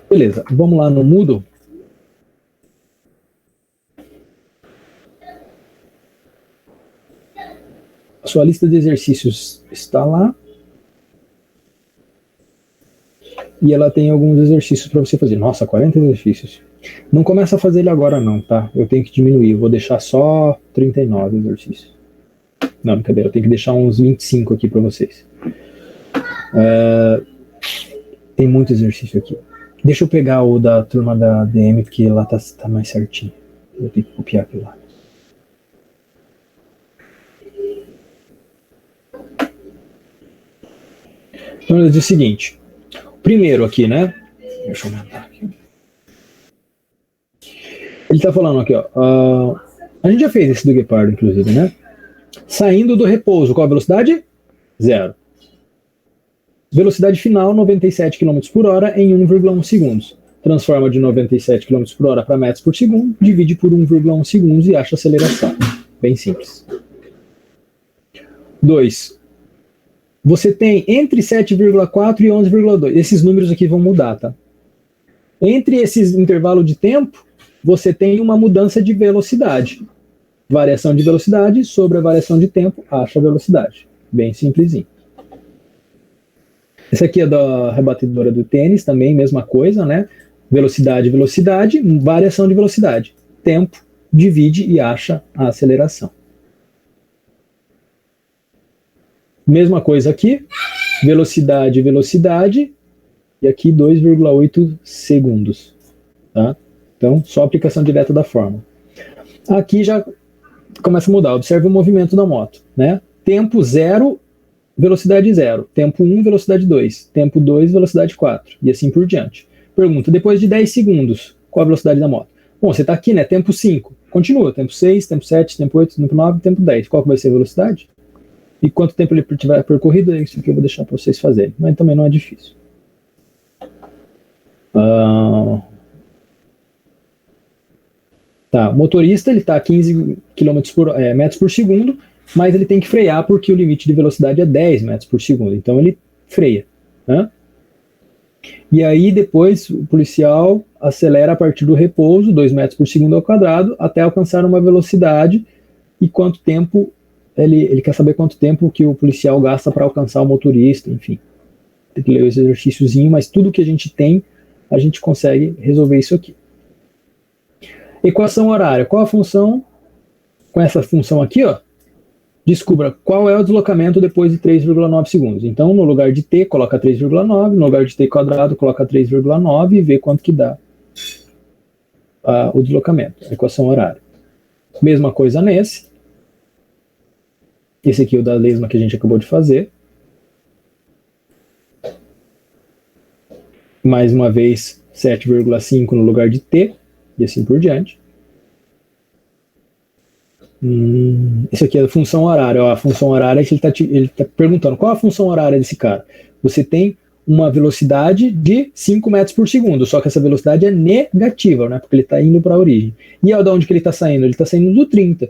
Beleza, vamos lá no Moodle. A sua lista de exercícios está lá. E ela tem alguns exercícios para você fazer. Nossa, 40 exercícios. Não começa a fazer ele agora não, tá? Eu tenho que diminuir. Eu vou deixar só 39 exercícios. Não, brincadeira. Eu tenho que deixar uns 25 aqui para vocês. Tem muito exercício aqui. Deixa eu pegar o da turma da DM, porque lá tá mais certinho. Eu tenho que copiar aquilo lá. Então, ele diz o seguinte. Primeiro aqui, né? Deixa eu aumentar aqui. Ele tá falando aqui, ó. A gente já fez esse do guepardo, inclusive, né? Saindo do repouso, qual a velocidade? 0. Velocidade final, 97 km por hora em 1,1 segundos. Transforma de 97 km por hora para metros por segundo, divide por 1,1 segundos e acha a aceleração. Bem simples. 2. Você tem entre 7,4 e 11,2. Esses números aqui vão mudar, tá? Entre esses intervalos de tempo, você tem uma mudança de velocidade. Variação de velocidade sobre a variação de tempo, acha a velocidade. Bem simplesinho. Esse aqui é da rebatedora do tênis, também mesma coisa, né? Velocidade, velocidade, variação de velocidade. Tempo, divide e acha a aceleração. Mesma coisa aqui, velocidade, velocidade, e aqui 2,8 segundos, tá? Então, só aplicação direta da fórmula. Aqui já começa a mudar, observe o movimento da moto, né? Tempo 0, velocidade 0, tempo 1, velocidade 2, tempo 2, velocidade 4, e assim por diante. Pergunta, depois de 10 segundos, qual a velocidade da moto? Bom, você está aqui, né? Tempo 5, continua, tempo 6, tempo 7, tempo 8, tempo 9, tempo 10. Qual que vai ser a velocidade? E quanto tempo ele tiver percorrido, é isso que eu vou deixar para vocês fazerem. Mas também não é difícil. Tá, o motorista ele está a 15 metros por segundo, mas ele tem que frear porque o limite de velocidade é 10 metros por segundo. Então ele freia, né? E aí depois o policial acelera a partir do repouso, 2 metros por segundo ao quadrado, até alcançar uma velocidade e quanto tempo... Ele quer saber quanto tempo que o policial gasta para alcançar o motorista, enfim. Tem que ler esse exercíciozinho, mas tudo que a gente tem, a gente consegue resolver isso aqui. Equação horária. Qual a função? Com essa função aqui, ó, descubra qual é o deslocamento depois de 3,9 segundos. Então, no lugar de t, coloca 3,9, no lugar de t quadrado, coloca 3,9 e vê quanto que dá o deslocamento, a equação horária. Mesma coisa nesse. Esse aqui é o da lesma que a gente acabou de fazer. Mais uma vez, 7,5 no lugar de t, e assim por diante. Isso aqui é a função horária. Ó, a função horária é que ele tá perguntando qual a função horária desse cara. Você tem uma velocidade de 5 metros por segundo, só que essa velocidade é negativa, né? Porque ele está indo para a origem. E de onde que ele está saindo? Ele está saindo do 30.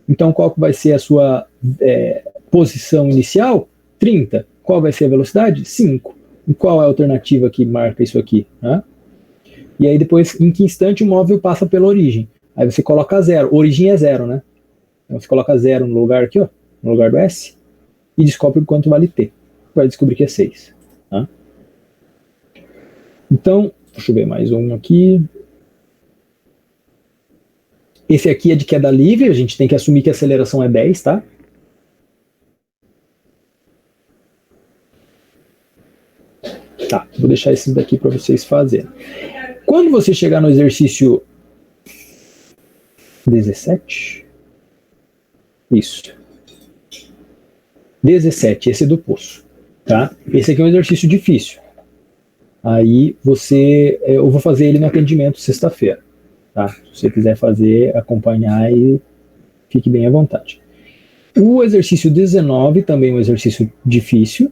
Então, qual que vai ser a sua posição inicial? 30. Qual vai ser a velocidade? 5. E qual é a alternativa que marca isso aqui? Né? E aí depois, em que instante o móvel passa pela origem? Aí você coloca 0. Origem é 0, né? Então você coloca 0 no lugar aqui, ó, no lugar do S, e descobre quanto vale T. Vai descobrir que é 6. Tá? Então, deixa eu ver mais um aqui. Esse aqui é de queda livre, a gente tem que assumir que a aceleração é 10, tá? Tá, vou deixar esses daqui para vocês fazerem. Quando você chegar no exercício 17, isso, 17, esse é do poço, tá? Esse aqui é um exercício difícil. Aí eu vou fazer ele no atendimento sexta-feira, tá? Se você quiser fazer, acompanhar, e fique bem à vontade. O exercício 19 também é um exercício difícil,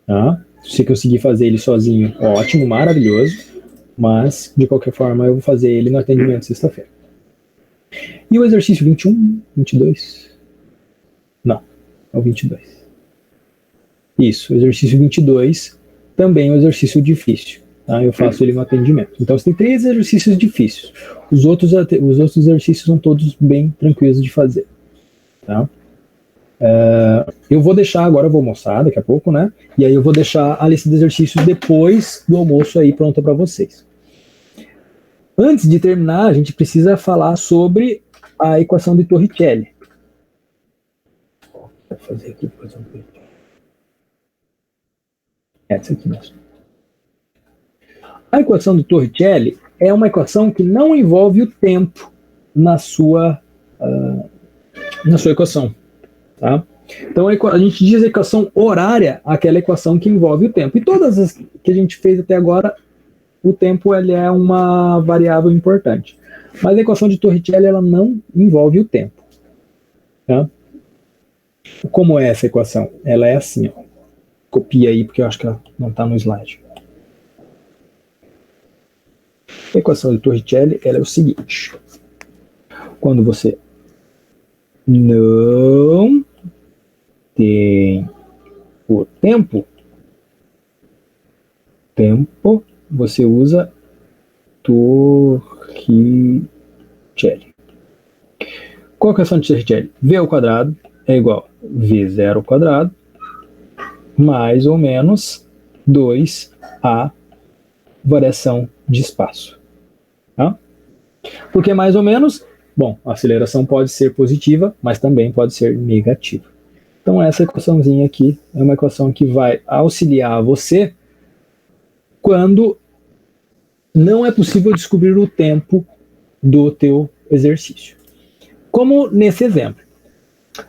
tá? Se você conseguir fazer ele sozinho, ótimo, maravilhoso, mas de qualquer forma eu vou fazer ele no atendimento sexta-feira. E o exercício 21, 22? Não, é o 22. Isso, o exercício 22 também é um exercício difícil, tá? Eu faço ele no atendimento. Então você tem 3 exercícios difíceis. Os outros exercícios são todos bem tranquilos de fazer, tá? Eu vou deixar agora, eu vou almoçar daqui a pouco, né? E aí eu vou deixar a lista de exercícios depois do almoço aí pronta para vocês. Antes de terminar, a gente precisa falar sobre a equação de Torricelli. Vou fazer aqui a equação de Torricelli. Essa aqui mesmo. A equação de Torricelli é uma equação que não envolve o tempo na sua equação. Tá? Então a gente diz a equação horária, aquela equação que envolve o tempo. E todas as que a gente fez até agora, o tempo ele é uma variável importante. Mas a equação de Torricelli ela não envolve o tempo. Tá? Como é essa equação? Ela é assim, ó. Copia aí, porque eu acho que ela não está no slide. A equação de Torricelli ela é o seguinte. Quando você não tem o tempo, você usa Torricelli. Qual é a equação de Torricelli? V ao quadrado é igual a V0 ao quadrado mais ou menos 2a variação de espaço. Tá? Por que mais ou menos? Bom, a aceleração pode ser positiva, mas também pode ser negativa. Então essa equaçãozinha aqui é uma equação que vai auxiliar você quando não é possível descobrir o tempo do teu exercício. Como nesse exemplo.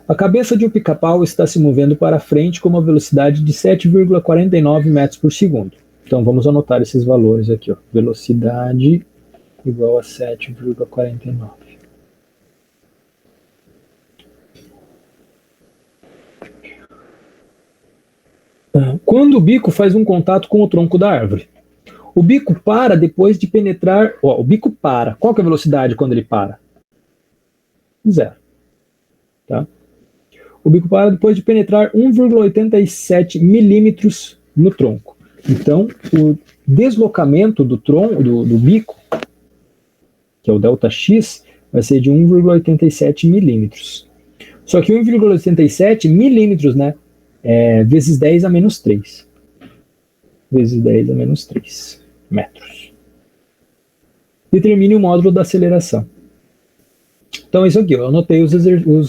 A cabeça de um pica-pau está se movendo para frente com uma velocidade de 7,49 metros por segundo. Então vamos anotar esses valores aqui. Ó. Velocidade igual a 7,49. Quando o bico faz um contato com o tronco da árvore, o bico para depois de penetrar. Ó, o bico para. Qual que é a velocidade quando ele para? 0. Tá? O bico para depois de penetrar 1,87 milímetros no tronco. Então, o deslocamento do tronco, do bico, que é o ΔX, vai ser de 1,87 milímetros. Só que 1,87 milímetros, né? Vezes 10 a menos 3. Vezes 10 a menos 3 metros. Determine o módulo da aceleração. Então, isso aqui, eu anotei os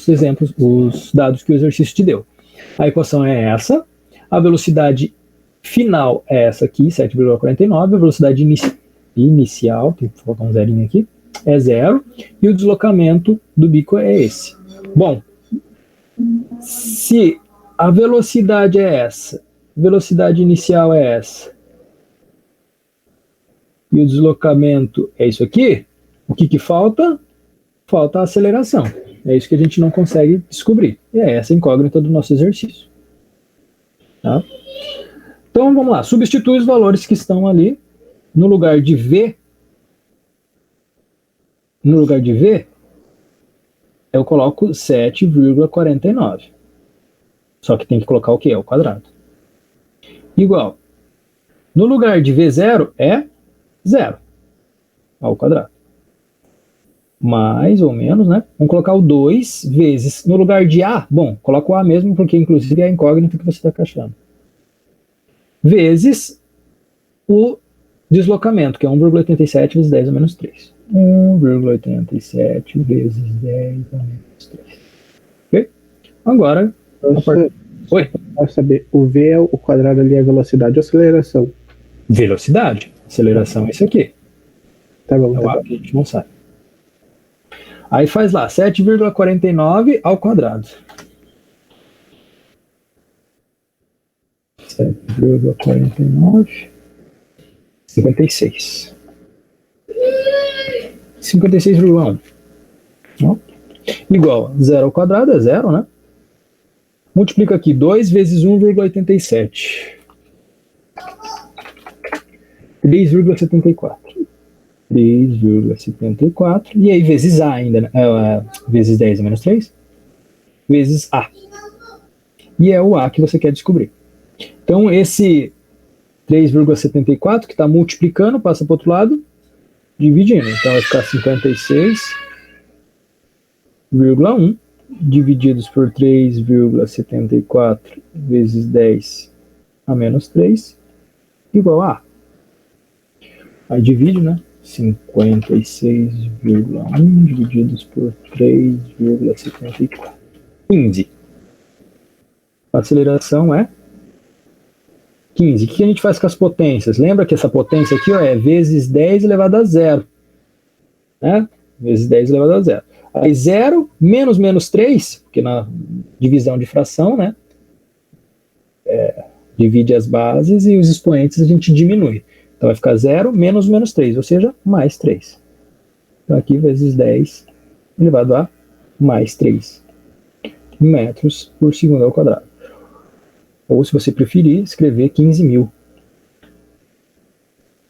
exemplos, os dados que o exercício te deu. A equação é essa, a velocidade final é essa aqui, 7,49, a velocidade inicial, tem que colocar um zerinho aqui, é 0, e o deslocamento do bico é esse. Bom, se a velocidade é essa, velocidade inicial é essa, e o deslocamento é isso aqui, o que falta? Falta a aceleração. É isso que a gente não consegue descobrir. E é essa a incógnita do nosso exercício. Tá? Então vamos lá, substitui os valores que estão ali. No lugar de V, eu coloco 7,49. Só que tem que colocar o quê? Ao quadrado. Igual. No lugar de V0 é 0 ao quadrado. Mais ou menos, né? Vamos colocar o 2 vezes. No lugar de A, bom, coloca o A mesmo, porque inclusive é a incógnita que você está achando. Vezes o deslocamento, que é 1,87 vezes 10 a menos 3. 1,87 vezes 10 a menos 3. Ok? Agora, oi? Quero saber, o V é o quadrado ali, é velocidade ou aceleração? Velocidade. Aceleração é isso aqui. Tá bom, É o tá A bom. que a gente não sabe. Aí faz lá, 7,49 ao quadrado. 7,49. 56. 56,1. Igual, 0 ao quadrado é 0, né? Multiplica aqui, 2 vezes 1,87. 3,74. 3,74. E aí, vezes A ainda, né? Vezes 10 a menos 3. Vezes A. E é o A que você quer descobrir. Então, esse 3,74 que está multiplicando, passa para o outro lado, dividindo. Então, vai ficar 56,1 divididos por 3,74 vezes 10 a menos 3 igual a A. Aí divide, né? 56,1 divididos por 3,74. 15. A aceleração é 15. O que a gente faz com as potências? Lembra que essa potência aqui ó, é vezes 10 elevado a 0. Né? Vezes 10 elevado a 0. Aí 0 menos menos 3, porque na divisão de fração, né? Divide as bases e os expoentes a gente diminui. Então vai ficar 0 menos menos 3, ou seja, mais 3. Então aqui vezes 10 elevado a mais 3 metros por segundo ao quadrado. Ou, se você preferir, escrever 15.000.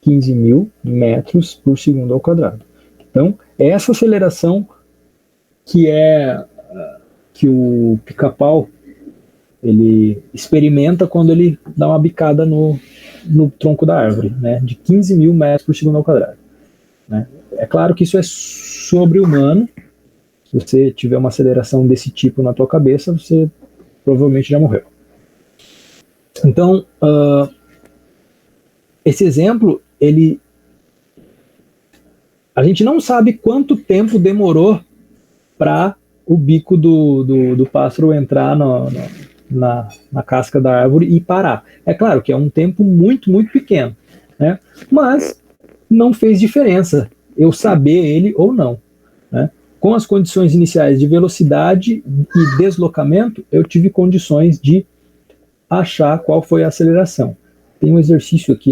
15.000 metros por segundo ao quadrado. Então, essa aceleração que o pica-pau ele experimenta quando ele dá uma bicada no tronco da árvore, né, de 15.000 metros por segundo ao quadrado. Né. É claro que isso é sobre-humano. Se você tiver uma aceleração desse tipo na tua cabeça, você provavelmente já morreu. Então, esse exemplo, a gente não sabe quanto tempo demorou para o bico do pássaro entrar na casca da árvore e parar. É claro que é um tempo muito, muito pequeno, né? Mas não fez diferença eu saber ele ou não. Né? Com as condições iniciais de velocidade e deslocamento, eu tive condições de achar qual foi a aceleração. Tem um exercício aqui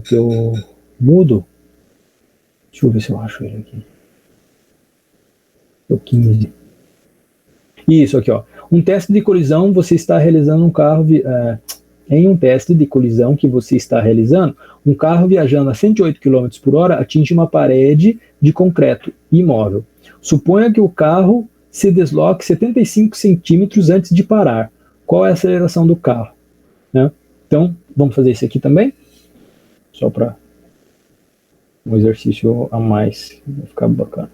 que eu mudo. Deixa eu ver se eu acho ele aqui. O 15. Isso aqui, ó. Um teste de colisão, você está realizando um carro... em um teste de colisão que você está realizando, um carro viajando a 108 km por hora atinge uma parede de concreto imóvel. Suponha que o carro se desloque 75 centímetros antes de parar. Qual é a aceleração do carro? Né? Então, vamos fazer isso aqui também? Só para um exercício a mais, vai ficar bacana.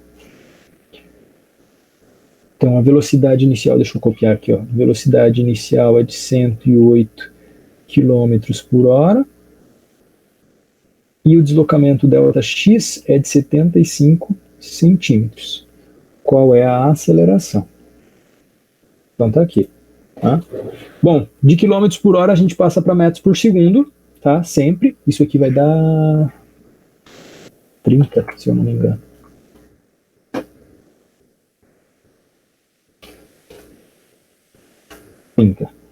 Então, a velocidade inicial, deixa eu copiar aqui, ó. A velocidade inicial é de 108 km por hora. E o deslocamento Δx é de 75 centímetros. Qual é a aceleração? Então, tá aqui. Tá? Bom, de quilômetros por hora a gente passa para metros por segundo, tá? Sempre. Isso aqui vai dar 30, se eu não me engano.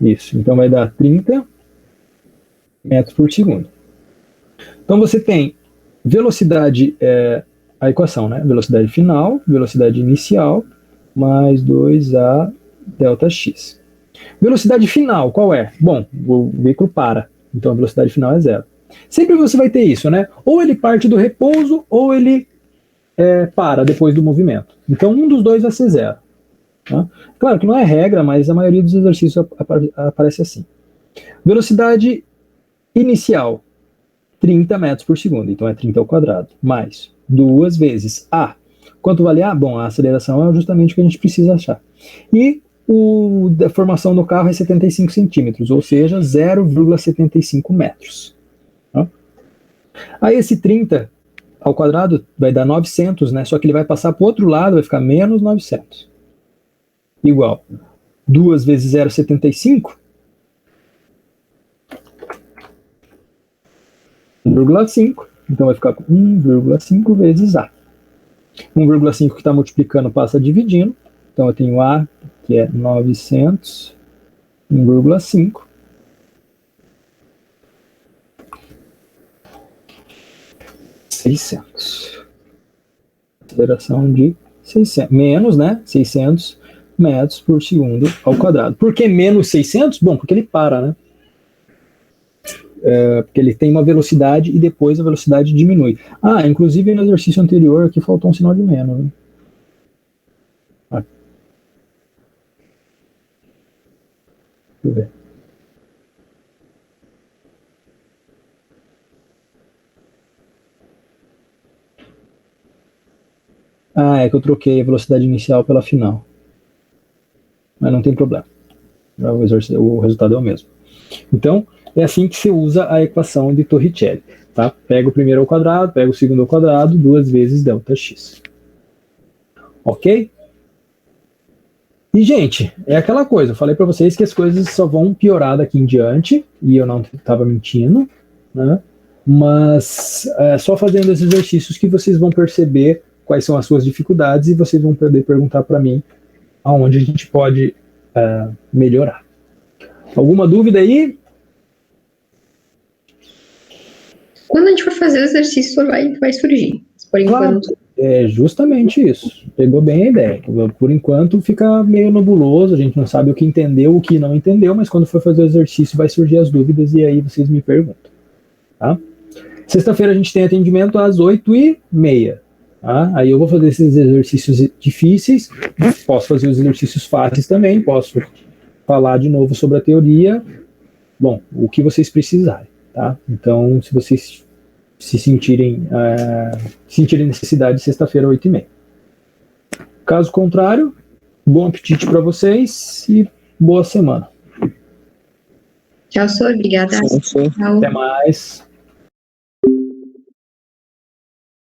Isso, então vai dar 30 metros por segundo. Então você tem velocidade, a equação, né? Velocidade final, velocidade inicial, mais 2A delta x. Velocidade final, qual é? Bom, o veículo para, então a velocidade final é 0. Sempre você vai ter isso, né? Ou ele parte do repouso, ou ele para depois do movimento. Então um dos dois vai ser 0. Tá? Claro que não é regra, mas a maioria dos exercícios aparece assim. Velocidade inicial, 30 metros por segundo, então é 30 ao quadrado, mais 2 vezes A. Quanto vale A? Bom, a aceleração é justamente o que a gente precisa achar. E a deformação do carro é 75 centímetros, ou seja, 0,75 metros. Tá? Aí esse 30 ao quadrado vai dar 900, né? Só que ele vai passar para o outro lado, vai ficar menos 900. Igual 2 vezes 0,75, 1,5. Então vai ficar 1,5 vezes A. 1,5 que está multiplicando passa dividindo. Então eu tenho A, que é 900, 1,5. 600. Aceleração de 600. Menos, né? 600 metros por segundo ao quadrado. Por que menos 600? Bom, porque ele para, né? Porque ele tem uma velocidade e depois a velocidade diminui. Ah, inclusive no exercício anterior aqui faltou um sinal de menos, né? Deixa eu ver. Ah, é que eu troquei a velocidade inicial pela final. Mas não tem problema. O resultado é o mesmo. Então, é assim que se usa a equação de Torricelli. Tá? Pega o primeiro ao quadrado, pega o segundo ao quadrado, 2 vezes ΔX. Ok? E, gente, é aquela coisa. Eu falei para vocês que as coisas só vão piorar daqui em diante. E eu não estava mentindo. Né? Mas é só fazendo esses exercícios que vocês vão perceber quais são as suas dificuldades e vocês vão poder perguntar para mim aonde a gente pode melhorar. Alguma dúvida aí? Quando a gente for fazer o exercício, vai surgir. Por enquanto. É justamente isso. Pegou bem a ideia. Por enquanto fica meio nebuloso, a gente não sabe o que entendeu, o que não entendeu, mas quando for fazer o exercício vai surgir as dúvidas e aí vocês me perguntam. Tá? Sexta-feira a gente tem atendimento às 8h30. Tá? Aí eu vou fazer esses exercícios difíceis, posso fazer os exercícios fáceis também, posso falar de novo sobre a teoria, bom, o que vocês precisarem, tá? Então, se vocês se sentirem necessidade, sexta-feira, 8h30. Caso contrário, bom apetite para vocês e boa semana. Tchau, Sor. Obrigada. Tchau. Até mais.